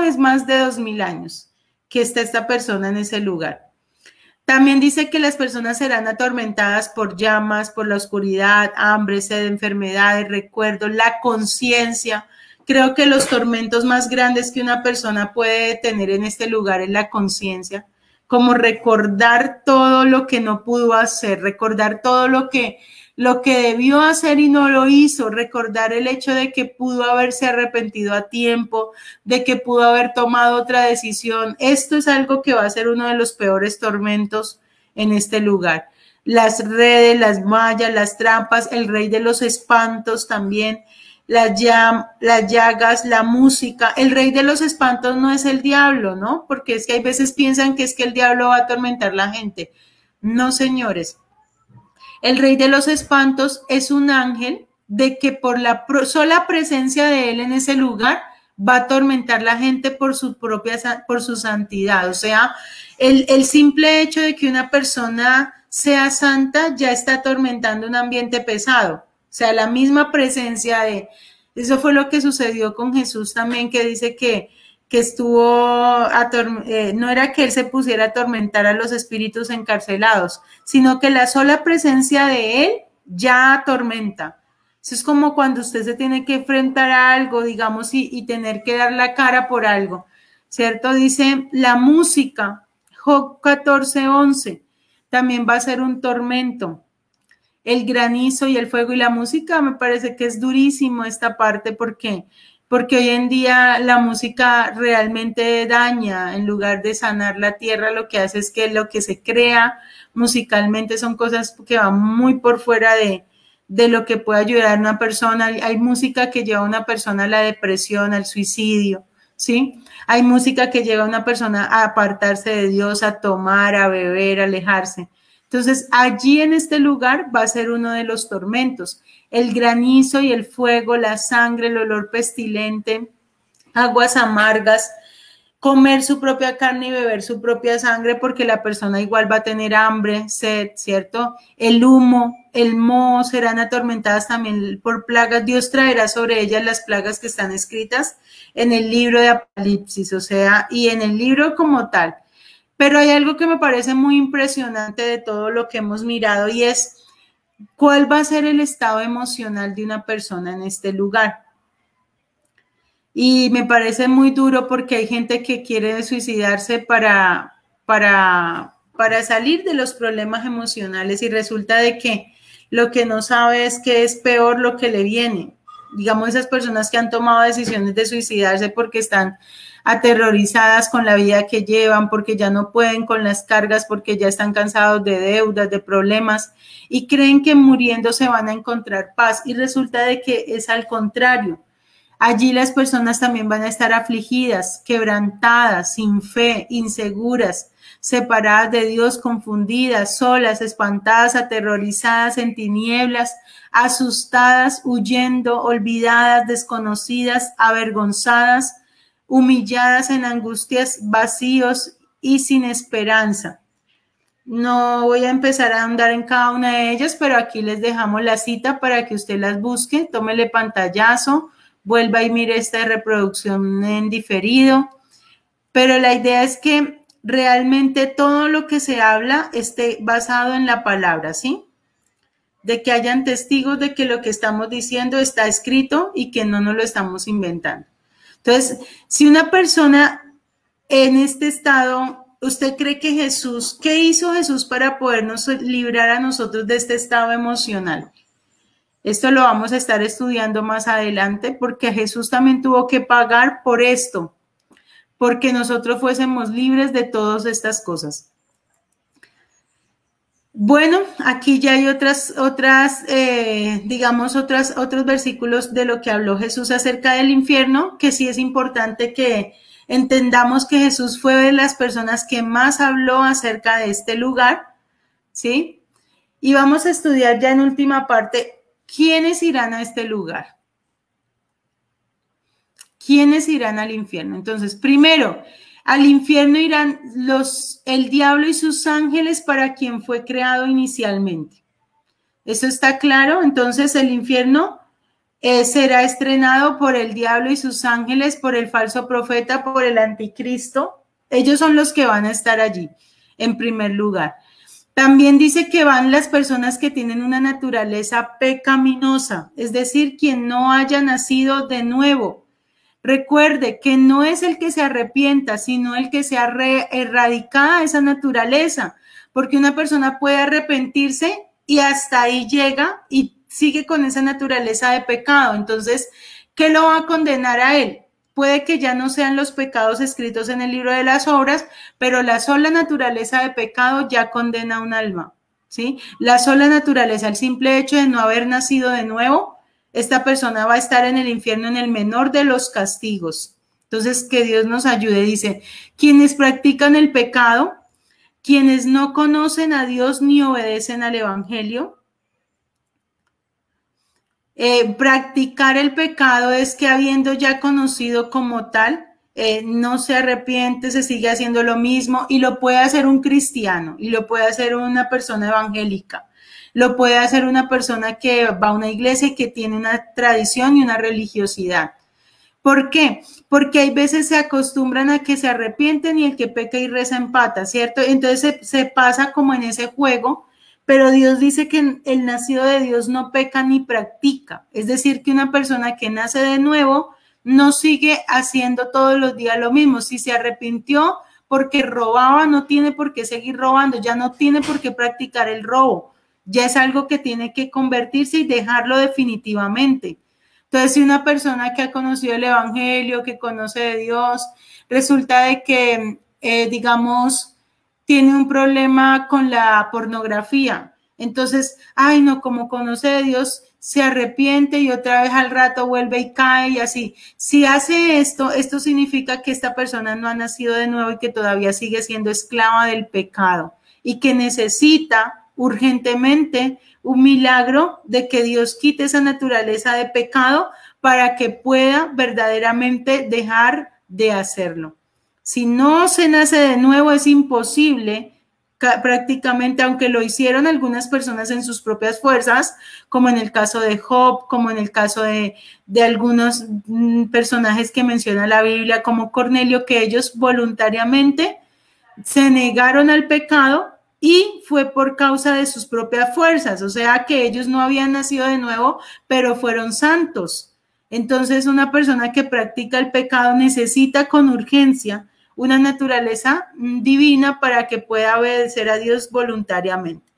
es más de 2.000 años que está esta persona en ese lugar. También dice que las personas serán atormentadas por llamas, por la oscuridad, hambre, sed, enfermedades, recuerdos, la conciencia. Creo que los tormentos más grandes que una persona puede tener en este lugar es la conciencia, como recordar todo lo que no pudo hacer, recordar todo lo que debió hacer y no lo hizo, recordar el hecho de que pudo haberse arrepentido a tiempo, de que pudo haber tomado otra decisión. Esto es algo que va a ser uno de los peores tormentos en este lugar. Las redes, las mallas, las trampas, el rey de los espantos también, las llagas, la música. El rey de los espantos no es el diablo, ¿no? Porque es que hay veces piensan que es que el diablo va a atormentar a la gente. No, señores. El rey de los espantos es un ángel de que por la sola presencia de él en ese lugar va a atormentar a la gente por su santidad. O sea, el simple hecho de que una persona sea santa ya está atormentando un ambiente pesado. O sea, la misma presencia de... Eso fue lo que sucedió con Jesús también, que dice que estuvo, no era que él se pusiera a atormentar a los espíritus encarcelados, sino que la sola presencia de él ya atormenta. Eso es como cuando usted se tiene que enfrentar a algo, digamos, y tener que dar la cara por algo, ¿cierto? Dice la música, Job 14:11, también va a ser un tormento. El granizo y el fuego y la música, me parece que es durísimo esta parte porque hoy en día la música realmente daña, en lugar de sanar la tierra, lo que hace es que lo que se crea musicalmente son cosas que van muy por fuera de lo que puede ayudar a una persona. Hay música que lleva a una persona a la depresión, al suicidio, ¿sí? Hay música que lleva a una persona a apartarse de Dios, a tomar, a beber, a alejarse. Entonces, allí en este lugar va a ser uno de los tormentos. El granizo y el fuego, la sangre, el olor pestilente, aguas amargas, comer su propia carne y beber su propia sangre porque la persona igual va a tener hambre, sed, ¿cierto? El humo, el moho serán atormentadas también por plagas. Dios traerá sobre ellas las plagas que están escritas en el libro de Apocalipsis, o sea, y en el libro como tal. Pero hay algo que me parece muy impresionante de todo lo que hemos mirado y es cuál va a ser el estado emocional de una persona en este lugar. Y me parece muy duro porque hay gente que quiere suicidarse para salir de los problemas emocionales y resulta de que lo que no sabe es que es peor lo que le viene. Digamos, esas personas que han tomado decisiones de suicidarse porque están aterrorizadas con la vida que llevan, porque ya no pueden con las cargas, porque ya están cansados de deudas, de problemas, y creen que muriendo se van a encontrar paz, y resulta de que es al contrario. Allí las personas también van a estar afligidas, quebrantadas, sin fe, inseguras, separadas de Dios, confundidas, solas, espantadas, aterrorizadas, en tinieblas, asustadas, huyendo, olvidadas, desconocidas, avergonzadas, humilladas en angustias, vacíos y sin esperanza. No voy a empezar a andar en cada una de ellas, pero aquí les dejamos la cita para que usted las busque, tómele pantallazo, vuelva y mire esta reproducción en diferido, pero la idea es que realmente todo lo que se habla esté basado en la palabra, ¿sí? De que hayan testigos de que lo que estamos diciendo está escrito y que no nos lo estamos inventando. Entonces, si una persona en este estado, ¿usted cree que Jesús, qué hizo Jesús para podernos librar a nosotros de este estado emocional? Esto lo vamos a estar estudiando más adelante porque Jesús también tuvo que pagar por esto, porque nosotros fuésemos libres de todas estas cosas. Bueno, aquí ya hay otros versículos de lo que habló Jesús acerca del infierno, que sí es importante que entendamos que Jesús fue de las personas que más habló acerca de este lugar, ¿sí? Y vamos a estudiar ya en última parte, ¿quiénes irán a este lugar? ¿Quiénes irán al infierno? Entonces, primero, al infierno irán el diablo y sus ángeles para quien fue creado inicialmente. ¿Eso está claro? Entonces, el infierno será estrenado por el diablo y sus ángeles, por el falso profeta, por el anticristo. Ellos son los que van a estar allí, en primer lugar. También dice que van las personas que tienen una naturaleza pecaminosa, es decir, quien no haya nacido de nuevo. Recuerde que no es el que se arrepienta, sino el que sea erradicada esa naturaleza, porque una persona puede arrepentirse y hasta ahí llega y sigue con esa naturaleza de pecado. Entonces, ¿qué lo va a condenar a él? Puede que ya no sean los pecados escritos en el libro de las obras, pero la sola naturaleza de pecado ya condena a un alma, ¿sí? La sola naturaleza, el simple hecho de no haber nacido de nuevo, esta persona va a estar en el infierno en el menor de los castigos. Entonces, que Dios nos ayude. Dice, quienes practican el pecado, quienes no conocen a Dios ni obedecen al evangelio. Practicar el pecado es que habiendo ya conocido como tal, no se arrepiente, se sigue haciendo lo mismo, y lo puede hacer un cristiano, y lo puede hacer una persona evangélica. Lo puede hacer una persona que va a una iglesia y que tiene una tradición y una religiosidad. ¿Por qué? Porque hay veces se acostumbran a que se arrepienten y el que peca y reza empata, ¿cierto? Entonces se pasa como en ese juego, pero Dios dice que el nacido de Dios no peca ni practica. Es decir, que una persona que nace de nuevo no sigue haciendo todos los días lo mismo. Si se arrepintió porque robaba, no tiene por qué seguir robando, ya no tiene por qué practicar el robo. Ya es algo que tiene que convertirse y dejarlo definitivamente. Entonces, si una persona que ha conocido el evangelio, que conoce de Dios, resulta de que, digamos, tiene un problema con la pornografía, entonces, ay no, como conoce de Dios, se arrepiente y otra vez al rato vuelve y cae y así. Si hace esto, esto significa que esta persona no ha nacido de nuevo y que todavía sigue siendo esclava del pecado y que necesita urgentemente un milagro de que Dios quite esa naturaleza de pecado para que pueda verdaderamente dejar de hacerlo. Si no se nace de nuevo, es imposible, prácticamente, aunque lo hicieron algunas personas en sus propias fuerzas, como en el caso de Job, como en el caso de algunos personajes que menciona la Biblia, como Cornelio, que ellos voluntariamente se negaron al pecado y fue por causa de sus propias fuerzas, o sea que ellos no habían nacido de nuevo, pero fueron santos. Entonces, una persona que practica el pecado necesita con urgencia una naturaleza divina para que pueda obedecer a Dios voluntariamente.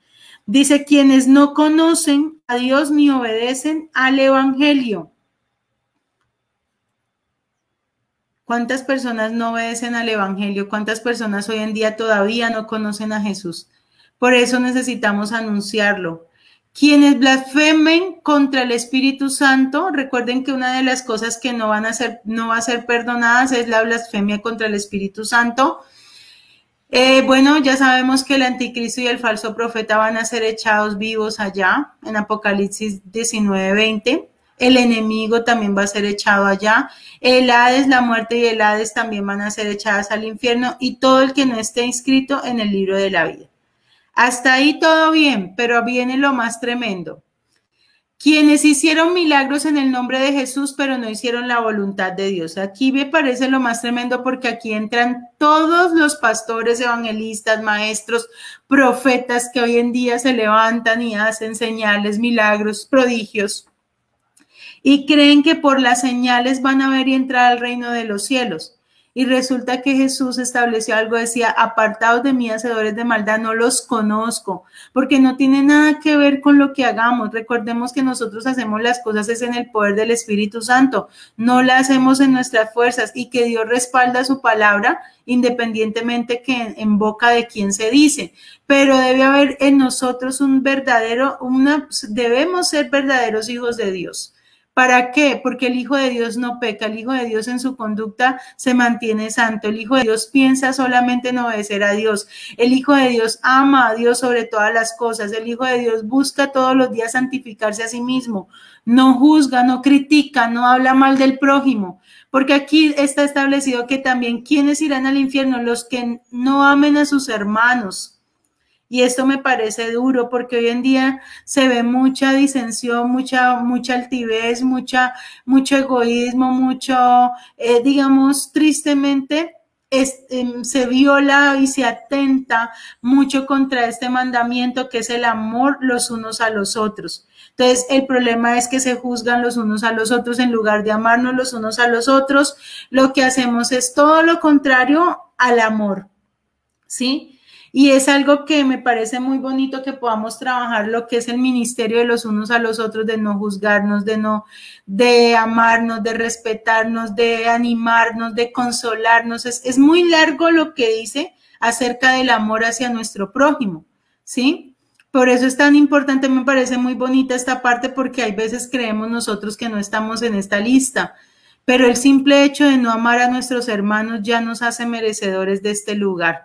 Dice, quienes no conocen a Dios ni obedecen al Evangelio. ¿Cuántas personas no obedecen al Evangelio? ¿Cuántas personas hoy en día todavía no conocen a Jesús? Por eso necesitamos anunciarlo. Quienes blasfemen contra el Espíritu Santo, recuerden que una de las cosas que no va a ser perdonadas es la blasfemia contra el Espíritu Santo. Bueno, ya sabemos que el anticristo y el falso profeta van a ser echados vivos allá, en Apocalipsis 19:20. El enemigo también va a ser echado allá. El Hades, la muerte y el Hades también van a ser echadas al infierno, y todo el que no esté inscrito en el libro de la vida. Hasta ahí todo bien, pero viene lo más tremendo. Quienes hicieron milagros en el nombre de Jesús, pero no hicieron la voluntad de Dios. Aquí me parece lo más tremendo, porque aquí entran todos los pastores, evangelistas, maestros, profetas que hoy en día se levantan y hacen señales, milagros, prodigios, y creen que por las señales van a ver y entrar al reino de los cielos. Y resulta que Jesús estableció algo, decía, apartados de mí, hacedores de maldad, no los conozco, porque no tiene nada que ver con lo que hagamos. Recordemos que nosotros hacemos las cosas es en el poder del Espíritu Santo, no la hacemos en nuestras fuerzas, y que Dios respalda su palabra independientemente que en boca de quien se dice. Pero debe haber en nosotros debemos ser verdaderos hijos de Dios. ¿Para qué? Porque el Hijo de Dios no peca, el Hijo de Dios en su conducta se mantiene santo, el Hijo de Dios piensa solamente en obedecer a Dios, el Hijo de Dios ama a Dios sobre todas las cosas, el Hijo de Dios busca todos los días santificarse a sí mismo, no juzga, no critica, no habla mal del prójimo, porque aquí está establecido que también quienes irán al infierno, los que no amen a sus hermanos. Y esto me parece duro, porque hoy en día se ve mucha disensión, mucha altivez, mucho egoísmo, digamos, tristemente, se viola y se atenta mucho contra este mandamiento que es el amor los unos a los otros. Entonces, el problema es que se juzgan los unos a los otros en lugar de amarnos los unos a los otros. Lo que hacemos es todo lo contrario al amor, ¿sí? Y es algo que me parece muy bonito que podamos trabajar, lo que es el ministerio de los unos a los otros, de no juzgarnos, de amarnos, de respetarnos, de animarnos, de consolarnos. Es muy largo lo que dice acerca del amor hacia nuestro prójimo, ¿sí? Por eso es tan importante, me parece muy bonita esta parte, porque hay veces creemos nosotros que no estamos en esta lista, pero el simple hecho de no amar a nuestros hermanos ya nos hace merecedores de este lugar.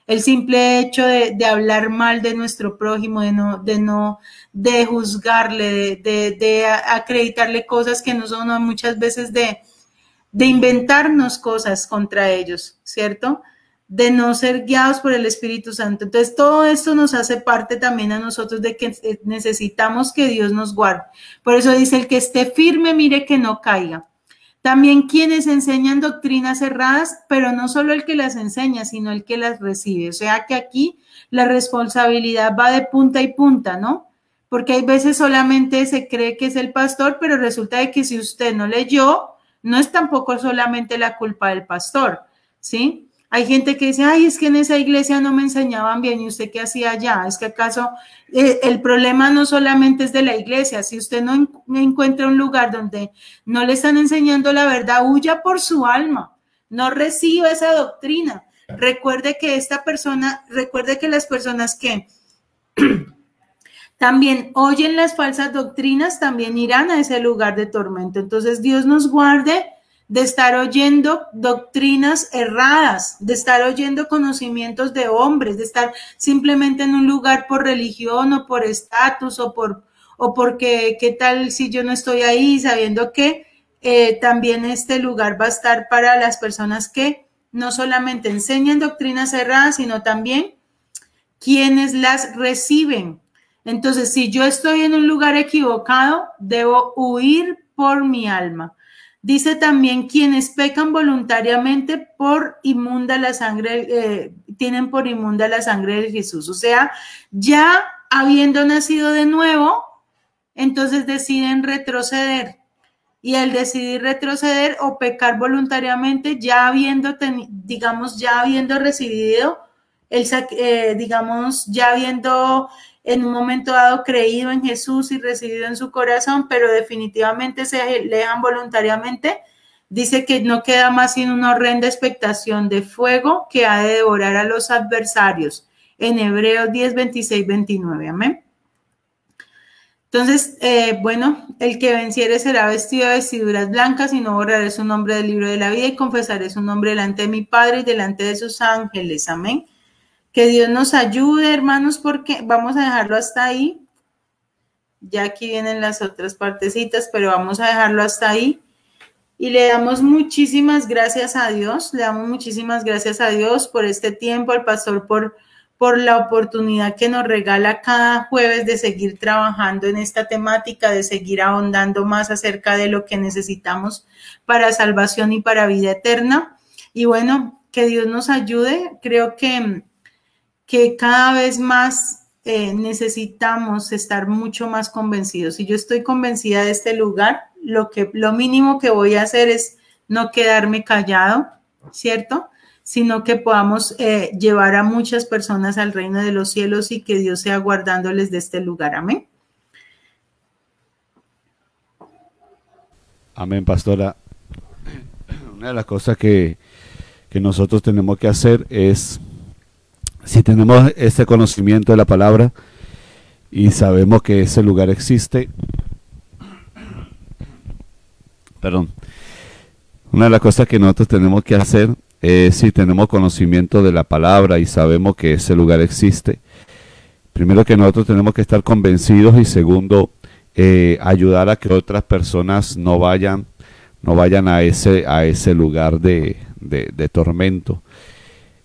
El simple hecho de hablar mal de nuestro prójimo, de juzgarle, de acreditarle cosas que no son, muchas veces de inventarnos cosas contra ellos, ¿cierto? De no ser guiados por el Espíritu Santo. Entonces, todo esto nos hace parte también a nosotros de que necesitamos que Dios nos guarde. Por eso dice, el que esté firme, mire que no caiga. También quienes enseñan doctrinas erradas, pero no solo el que las enseña, sino el que las recibe. O sea que aquí la responsabilidad va de punta y punta, ¿no? Porque hay veces solamente se cree que es el pastor, pero resulta de que si usted no leyó, no es tampoco solamente la culpa del pastor, ¿sí? Hay gente que dice, ay, es que en esa iglesia no me enseñaban bien, ¿y usted qué hacía allá? Es que acaso el problema no solamente es de la iglesia. Si usted no encuentra un lugar donde no le están enseñando la verdad, huya por su alma, no reciba esa doctrina. Recuerde que las personas que también oyen las falsas doctrinas también irán a ese lugar de tormento. Entonces, Dios nos guarde de estar oyendo doctrinas erradas, de estar oyendo conocimientos de hombres, de estar simplemente en un lugar por religión o por estatus o porque qué tal si yo no estoy ahí, sabiendo que también este lugar va a estar para las personas que no solamente enseñan doctrinas erradas, sino también quienes las reciben. Entonces, si yo estoy en un lugar equivocado, debo huir por mi alma. Dice también, quienes pecan voluntariamente por inmunda la sangre, tienen por inmunda la sangre de Jesús. O sea, ya habiendo nacido de nuevo, entonces deciden retroceder. Y al decidir retroceder o pecar voluntariamente, ya habiendo recibido, ya habiendo en un momento dado creído en Jesús y recibido en su corazón, pero definitivamente se alejan voluntariamente, dice que no queda más sino una horrenda expectación de fuego que ha de devorar a los adversarios. En Hebreos 10, 26, 29. Amén. Entonces, bueno, el que venciere será vestido de vestiduras blancas y no borraré su nombre del libro de la vida y confesaré su nombre delante de mi Padre y delante de sus ángeles. Amén. Que Dios nos ayude, hermanos, porque vamos a dejarlo hasta ahí. Ya aquí vienen las otras partecitas, pero vamos a dejarlo hasta ahí. Y le damos muchísimas gracias a Dios, le damos muchísimas gracias a Dios por este tiempo, al pastor por la oportunidad que nos regala cada jueves de seguir trabajando en esta temática, de seguir ahondando más acerca de lo que necesitamos para salvación y para vida eterna. Y bueno, que Dios nos ayude. Creo que cada vez más necesitamos estar mucho más convencidos. Y yo estoy convencida de este lugar. Lo mínimo que voy a hacer es no quedarme callado, ¿cierto? Sino que podamos llevar a muchas personas al reino de los cielos y que Dios sea guardándoles de este lugar. Amén. Amén, pastora. Una de las cosas que nosotros tenemos que hacer es, si tenemos ese conocimiento de la palabra y sabemos que ese lugar existe, una de las cosas que nosotros tenemos que hacer es, si tenemos conocimiento de la palabra y sabemos que ese lugar existe, primero que nosotros tenemos que estar convencidos y segundo, ayudar a que otras personas no vayan a ese lugar de tormento.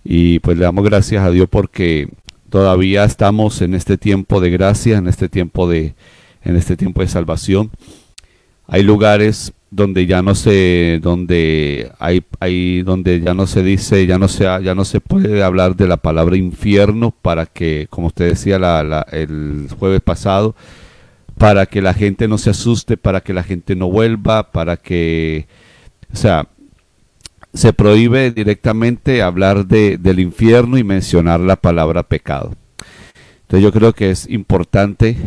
Y pues le damos gracias a Dios porque todavía estamos en este tiempo de gracia, en este tiempo de salvación. Hay lugares donde ya no se puede hablar de la palabra infierno, para que, como usted decía el jueves pasado, para que la gente no se asuste, para que la gente no vuelva, se prohíbe directamente hablar del infierno y mencionar la palabra pecado. Entonces yo creo que es importante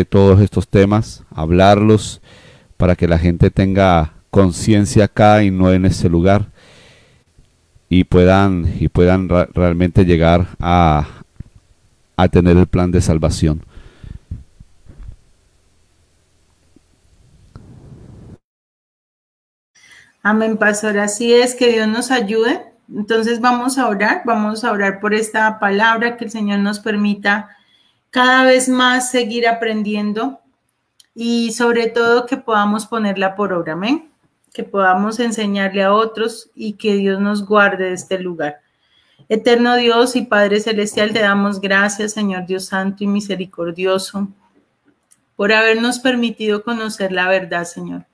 todos estos temas, hablarlos para que la gente tenga conciencia acá y no en ese lugar, y puedan realmente llegar a tener el plan de salvación. Amén, pastor, así es, que Dios nos ayude. Entonces vamos a orar por esta palabra, que el Señor nos permita cada vez más seguir aprendiendo y sobre todo que podamos ponerla por obra, amén, que podamos enseñarle a otros y que Dios nos guarde de este lugar. Eterno Dios y Padre Celestial, te damos gracias, Señor Dios Santo y misericordioso, por habernos permitido conocer la verdad, Señor.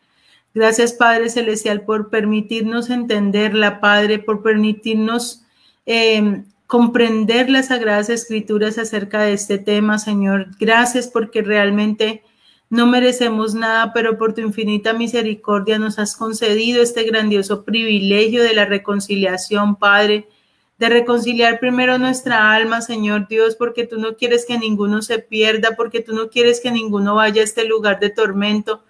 Gracias, Padre Celestial, por permitirnos entenderla, Padre, por permitirnos comprender las Sagradas Escrituras acerca de este tema, Señor. Gracias porque realmente no merecemos nada, pero por tu infinita misericordia nos has concedido este grandioso privilegio de la reconciliación, Padre, de reconciliar primero nuestra alma, Señor Dios, porque tú no quieres que ninguno se pierda, porque tú no quieres que ninguno vaya a este lugar de tormento,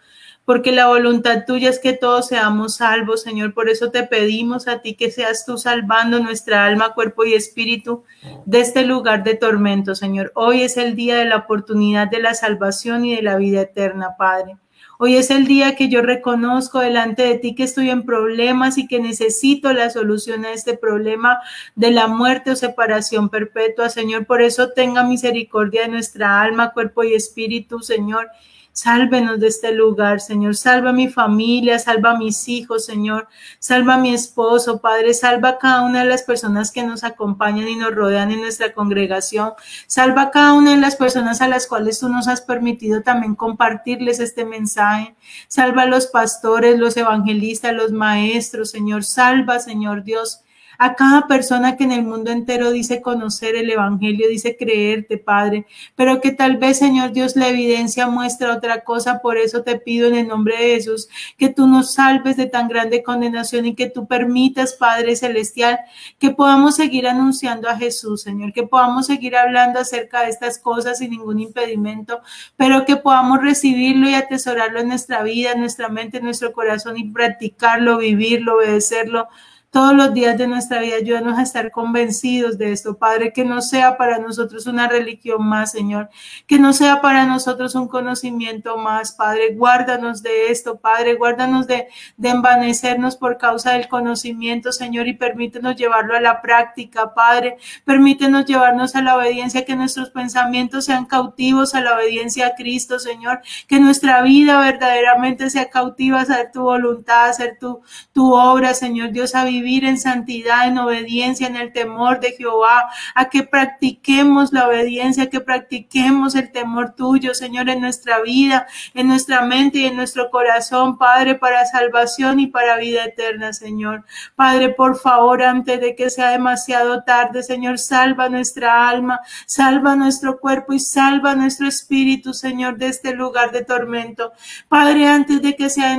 porque la voluntad tuya es que todos seamos salvos, Señor. Por eso te pedimos a ti que seas tú salvando nuestra alma, cuerpo y espíritu de este lugar de tormento, Señor. Hoy es el día de la oportunidad de la salvación y de la vida eterna, Padre. Hoy es el día que yo reconozco delante de ti que estoy en problemas y que necesito la solución a este problema de la muerte o separación perpetua, Señor. Por eso tenga misericordia de nuestra alma, cuerpo y espíritu, Señor. Sálvenos de este lugar, Señor. Salva a mi familia, salva a mis hijos, Señor. Salva a mi esposo, Padre. Salva a cada una de las personas que nos acompañan y nos rodean en nuestra congregación. Salva a cada una de las personas a las cuales tú nos has permitido también compartirles este mensaje. Salva a los pastores, los evangelistas, los maestros, Señor. Salva, Señor Dios, a cada persona que en el mundo entero dice conocer el Evangelio, dice creerte, Padre, pero que tal vez, Señor Dios, la evidencia muestra otra cosa. Por eso te pido en el nombre de Jesús que tú nos salves de tan grande condenación y que tú permitas, Padre Celestial, que podamos seguir anunciando a Jesús, Señor, que podamos seguir hablando acerca de estas cosas sin ningún impedimento, pero que podamos recibirlo y atesorarlo en nuestra vida, en nuestra mente, en nuestro corazón y practicarlo, vivirlo, obedecerlo todos los días de nuestra vida. Ayúdanos a estar convencidos de esto, Padre, que no sea para nosotros una religión más, Señor, que no sea para nosotros un conocimiento más, Padre. Guárdanos de esto, Padre, guárdanos de envanecernos por causa del conocimiento, Señor, y permítenos llevarlo a la práctica, Padre. Permítenos llevarnos a la obediencia, que nuestros pensamientos sean cautivos a la obediencia a Cristo, Señor, que nuestra vida verdaderamente sea cautiva a hacer tu voluntad, a hacer tu obra, Señor Dios, a vivir en santidad, en obediencia, en el temor de Jehová, a que practiquemos la obediencia, que practiquemos el temor tuyo, Señor, en nuestra vida, en nuestra mente y en nuestro corazón, Padre, para salvación y para vida eterna, Señor. Padre, por favor, antes de que sea demasiado tarde, Señor, salva nuestra alma, salva nuestro cuerpo y salva nuestro espíritu, Señor, de este lugar de tormento. Padre, antes de que sea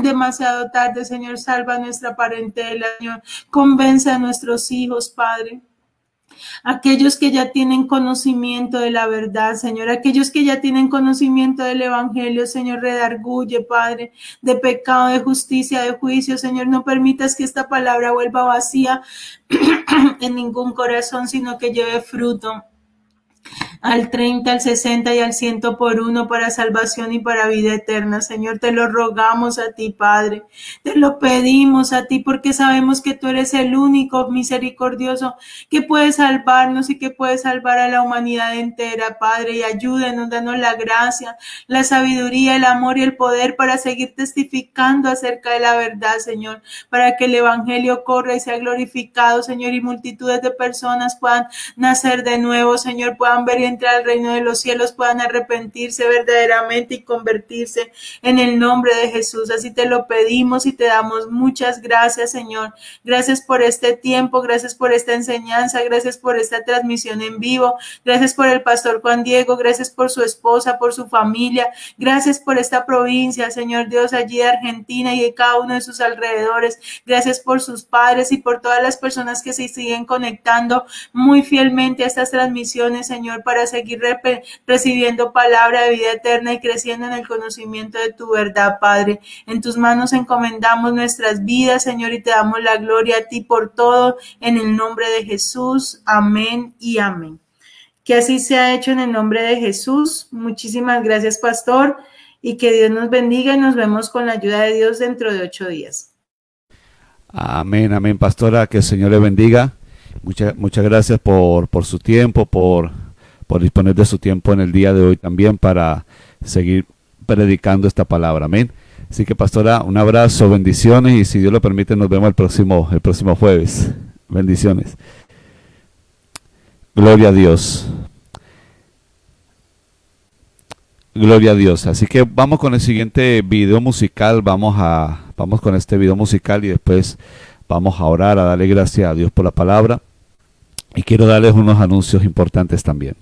demasiado tarde, Señor, salva nuestra parentela, Señor, convence a nuestros hijos, Padre. Aquellos que ya tienen conocimiento de la verdad, Señor, aquellos que ya tienen conocimiento del Evangelio, Señor, redarguye, Padre, de pecado, de justicia, de juicio, Señor, no permitas que esta palabra vuelva vacía en ningún corazón, sino que lleve fruto al 30, al 60 y al 100 por uno para salvación y para vida eterna. Señor, te lo rogamos a ti, Padre, te lo pedimos a ti porque sabemos que tú eres el único misericordioso que puede salvarnos y que puede salvar a la humanidad entera, Padre, y ayúdenos, danos la gracia, la sabiduría, el amor y el poder para seguir testificando acerca de la verdad, Señor, para que el Evangelio corra y sea glorificado, Señor, y multitudes de personas puedan nacer de nuevo, Señor, puedan ver y entrar al reino de los cielos, puedan arrepentirse verdaderamente y convertirse en el nombre de Jesús. Así te lo pedimos y te damos muchas gracias, Señor. Gracias por este tiempo, gracias por esta enseñanza, gracias por esta transmisión en vivo, gracias por el pastor Juan Diego, gracias por su esposa, por su familia, gracias por esta provincia, Señor Dios, allí de Argentina y de cada uno de sus alrededores. Gracias por sus padres y por todas las personas que se siguen conectando muy fielmente a estas transmisiones, Señor, para seguir recibiendo palabra de vida eterna y creciendo en el conocimiento de tu verdad, Padre. En tus manos encomendamos nuestras vidas, Señor, y te damos la gloria a ti por todo, en el nombre de Jesús. Amén y amén. Que así sea hecho en el nombre de Jesús. Muchísimas gracias, pastor, y que Dios nos bendiga y nos vemos con la ayuda de Dios dentro de 8 días. Amén, amén, pastora, que el Señor le bendiga. Muchas gracias por su tiempo, por disponer de su tiempo en el día de hoy también para seguir predicando esta palabra. Amén. Así que, pastora, un abrazo, bendiciones, y si Dios lo permite nos vemos el próximo jueves. Bendiciones. Gloria a Dios. Gloria a Dios. Así que vamos con el siguiente video musical. Vamos con este video musical y después vamos a orar, a darle gracias a Dios por la palabra. Y quiero darles unos anuncios importantes también.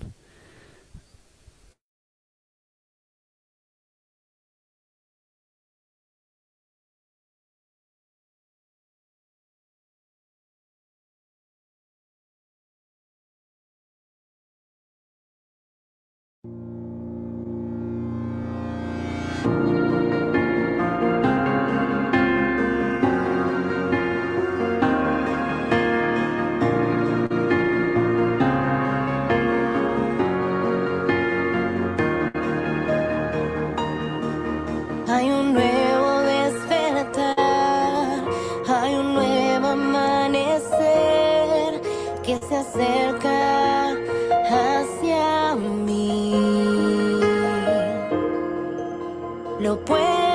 Hay un nuevo despertar, hay un nuevo amanecer que se acerca hacia mí. Lo puedo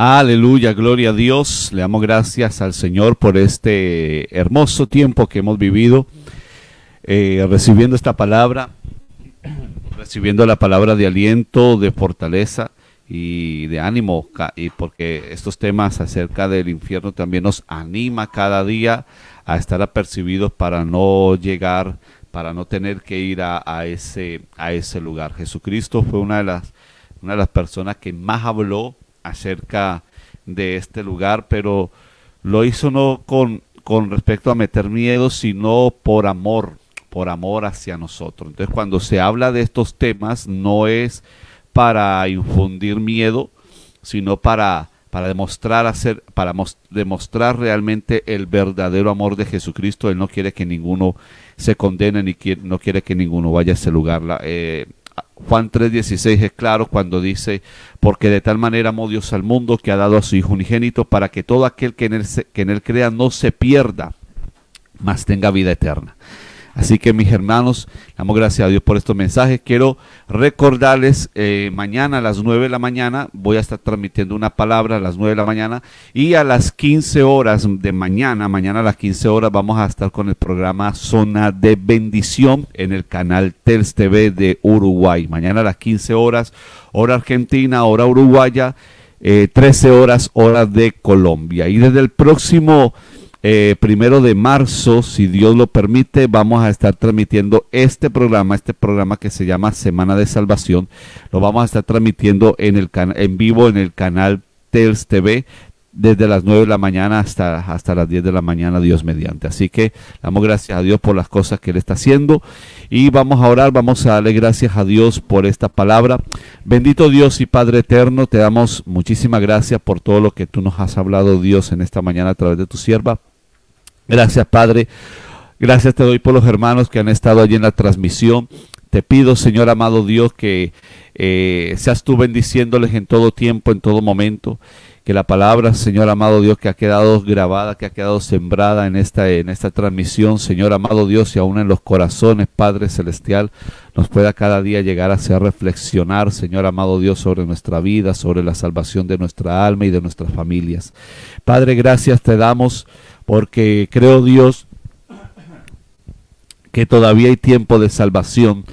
Aleluya, gloria a Dios. Le damos gracias al Señor por este hermoso tiempo que hemos vivido, recibiendo esta palabra, recibiendo la palabra de aliento, de fortaleza y de ánimo, y porque estos temas acerca del infierno también nos anima cada día a estar apercibidos para no llegar, para no tener que ir a ese lugar. Jesucristo fue una de las personas que más habló acerca de este lugar, pero lo hizo no con respecto a meter miedo, sino por amor hacia nosotros. Entonces, cuando se habla de estos temas, no es para infundir miedo, sino para demostrar realmente el verdadero amor de Jesucristo. Él no quiere que ninguno se condene, no quiere que ninguno vaya a ese lugar. Juan 3:16 es claro cuando dice: porque de tal manera amó Dios al mundo, que ha dado a su Hijo unigénito, para que todo aquel que en él crea no se pierda, mas tenga vida eterna. Así que, mis hermanos, damos gracias a Dios por estos mensajes. Quiero recordarles, mañana a las 9 de la mañana voy a estar transmitiendo una palabra a las 9 de la mañana, y a las 15 horas de mañana a las 15 horas vamos a estar con el programa Zona de Bendición en el canal TELS TV de Uruguay. Mañana a las 15 horas, hora argentina, hora uruguaya, 13 horas, hora de Colombia. Y desde el próximo 1 de marzo, si Dios lo permite, vamos a estar transmitiendo este programa que se llama Semana de Salvación. Lo vamos a estar transmitiendo en vivo en el canal TELS TV desde las 9 de la mañana hasta las 10 de la mañana, Dios mediante. Así que damos gracias a Dios por las cosas que Él está haciendo, y vamos a orar, vamos a darle gracias a Dios por esta palabra. Bendito Dios y Padre eterno, te damos muchísimas gracias por todo lo que tú nos has hablado, Dios, en esta mañana a través de tu sierva. Gracias, Padre. Gracias te doy por los hermanos que han estado allí en la transmisión. Te pido, Señor amado Dios, que seas tú bendiciéndoles en todo tiempo, en todo momento. Que la palabra, Señor amado Dios, que ha quedado grabada, que ha quedado sembrada en esta transmisión, Señor amado Dios, y aún en los corazones, Padre Celestial, nos pueda cada día llegar a hacer reflexionar, Señor amado Dios, sobre nuestra vida, sobre la salvación de nuestra alma y de nuestras familias. Padre, gracias te damos, porque creo, Dios, que todavía hay tiempo de salvación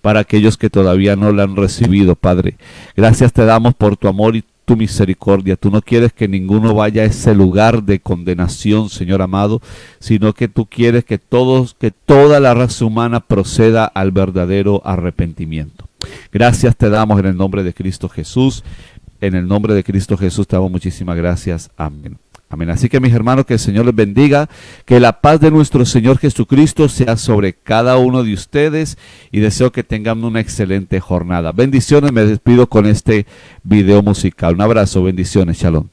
para aquellos que todavía no la han recibido, Padre. Gracias te damos por tu amor y tu misericordia. Tú no quieres que ninguno vaya a ese lugar de condenación, Señor amado, sino que tú quieres que toda la raza humana proceda al verdadero arrepentimiento. Gracias te damos en el nombre de Cristo Jesús. En el nombre de Cristo Jesús te damos muchísimas gracias. Amén. Amén. Así que, mis hermanos, que el Señor les bendiga, que la paz de nuestro Señor Jesucristo sea sobre cada uno de ustedes, y deseo que tengan una excelente jornada. Bendiciones, me despido con este video musical. Un abrazo, bendiciones, shalom.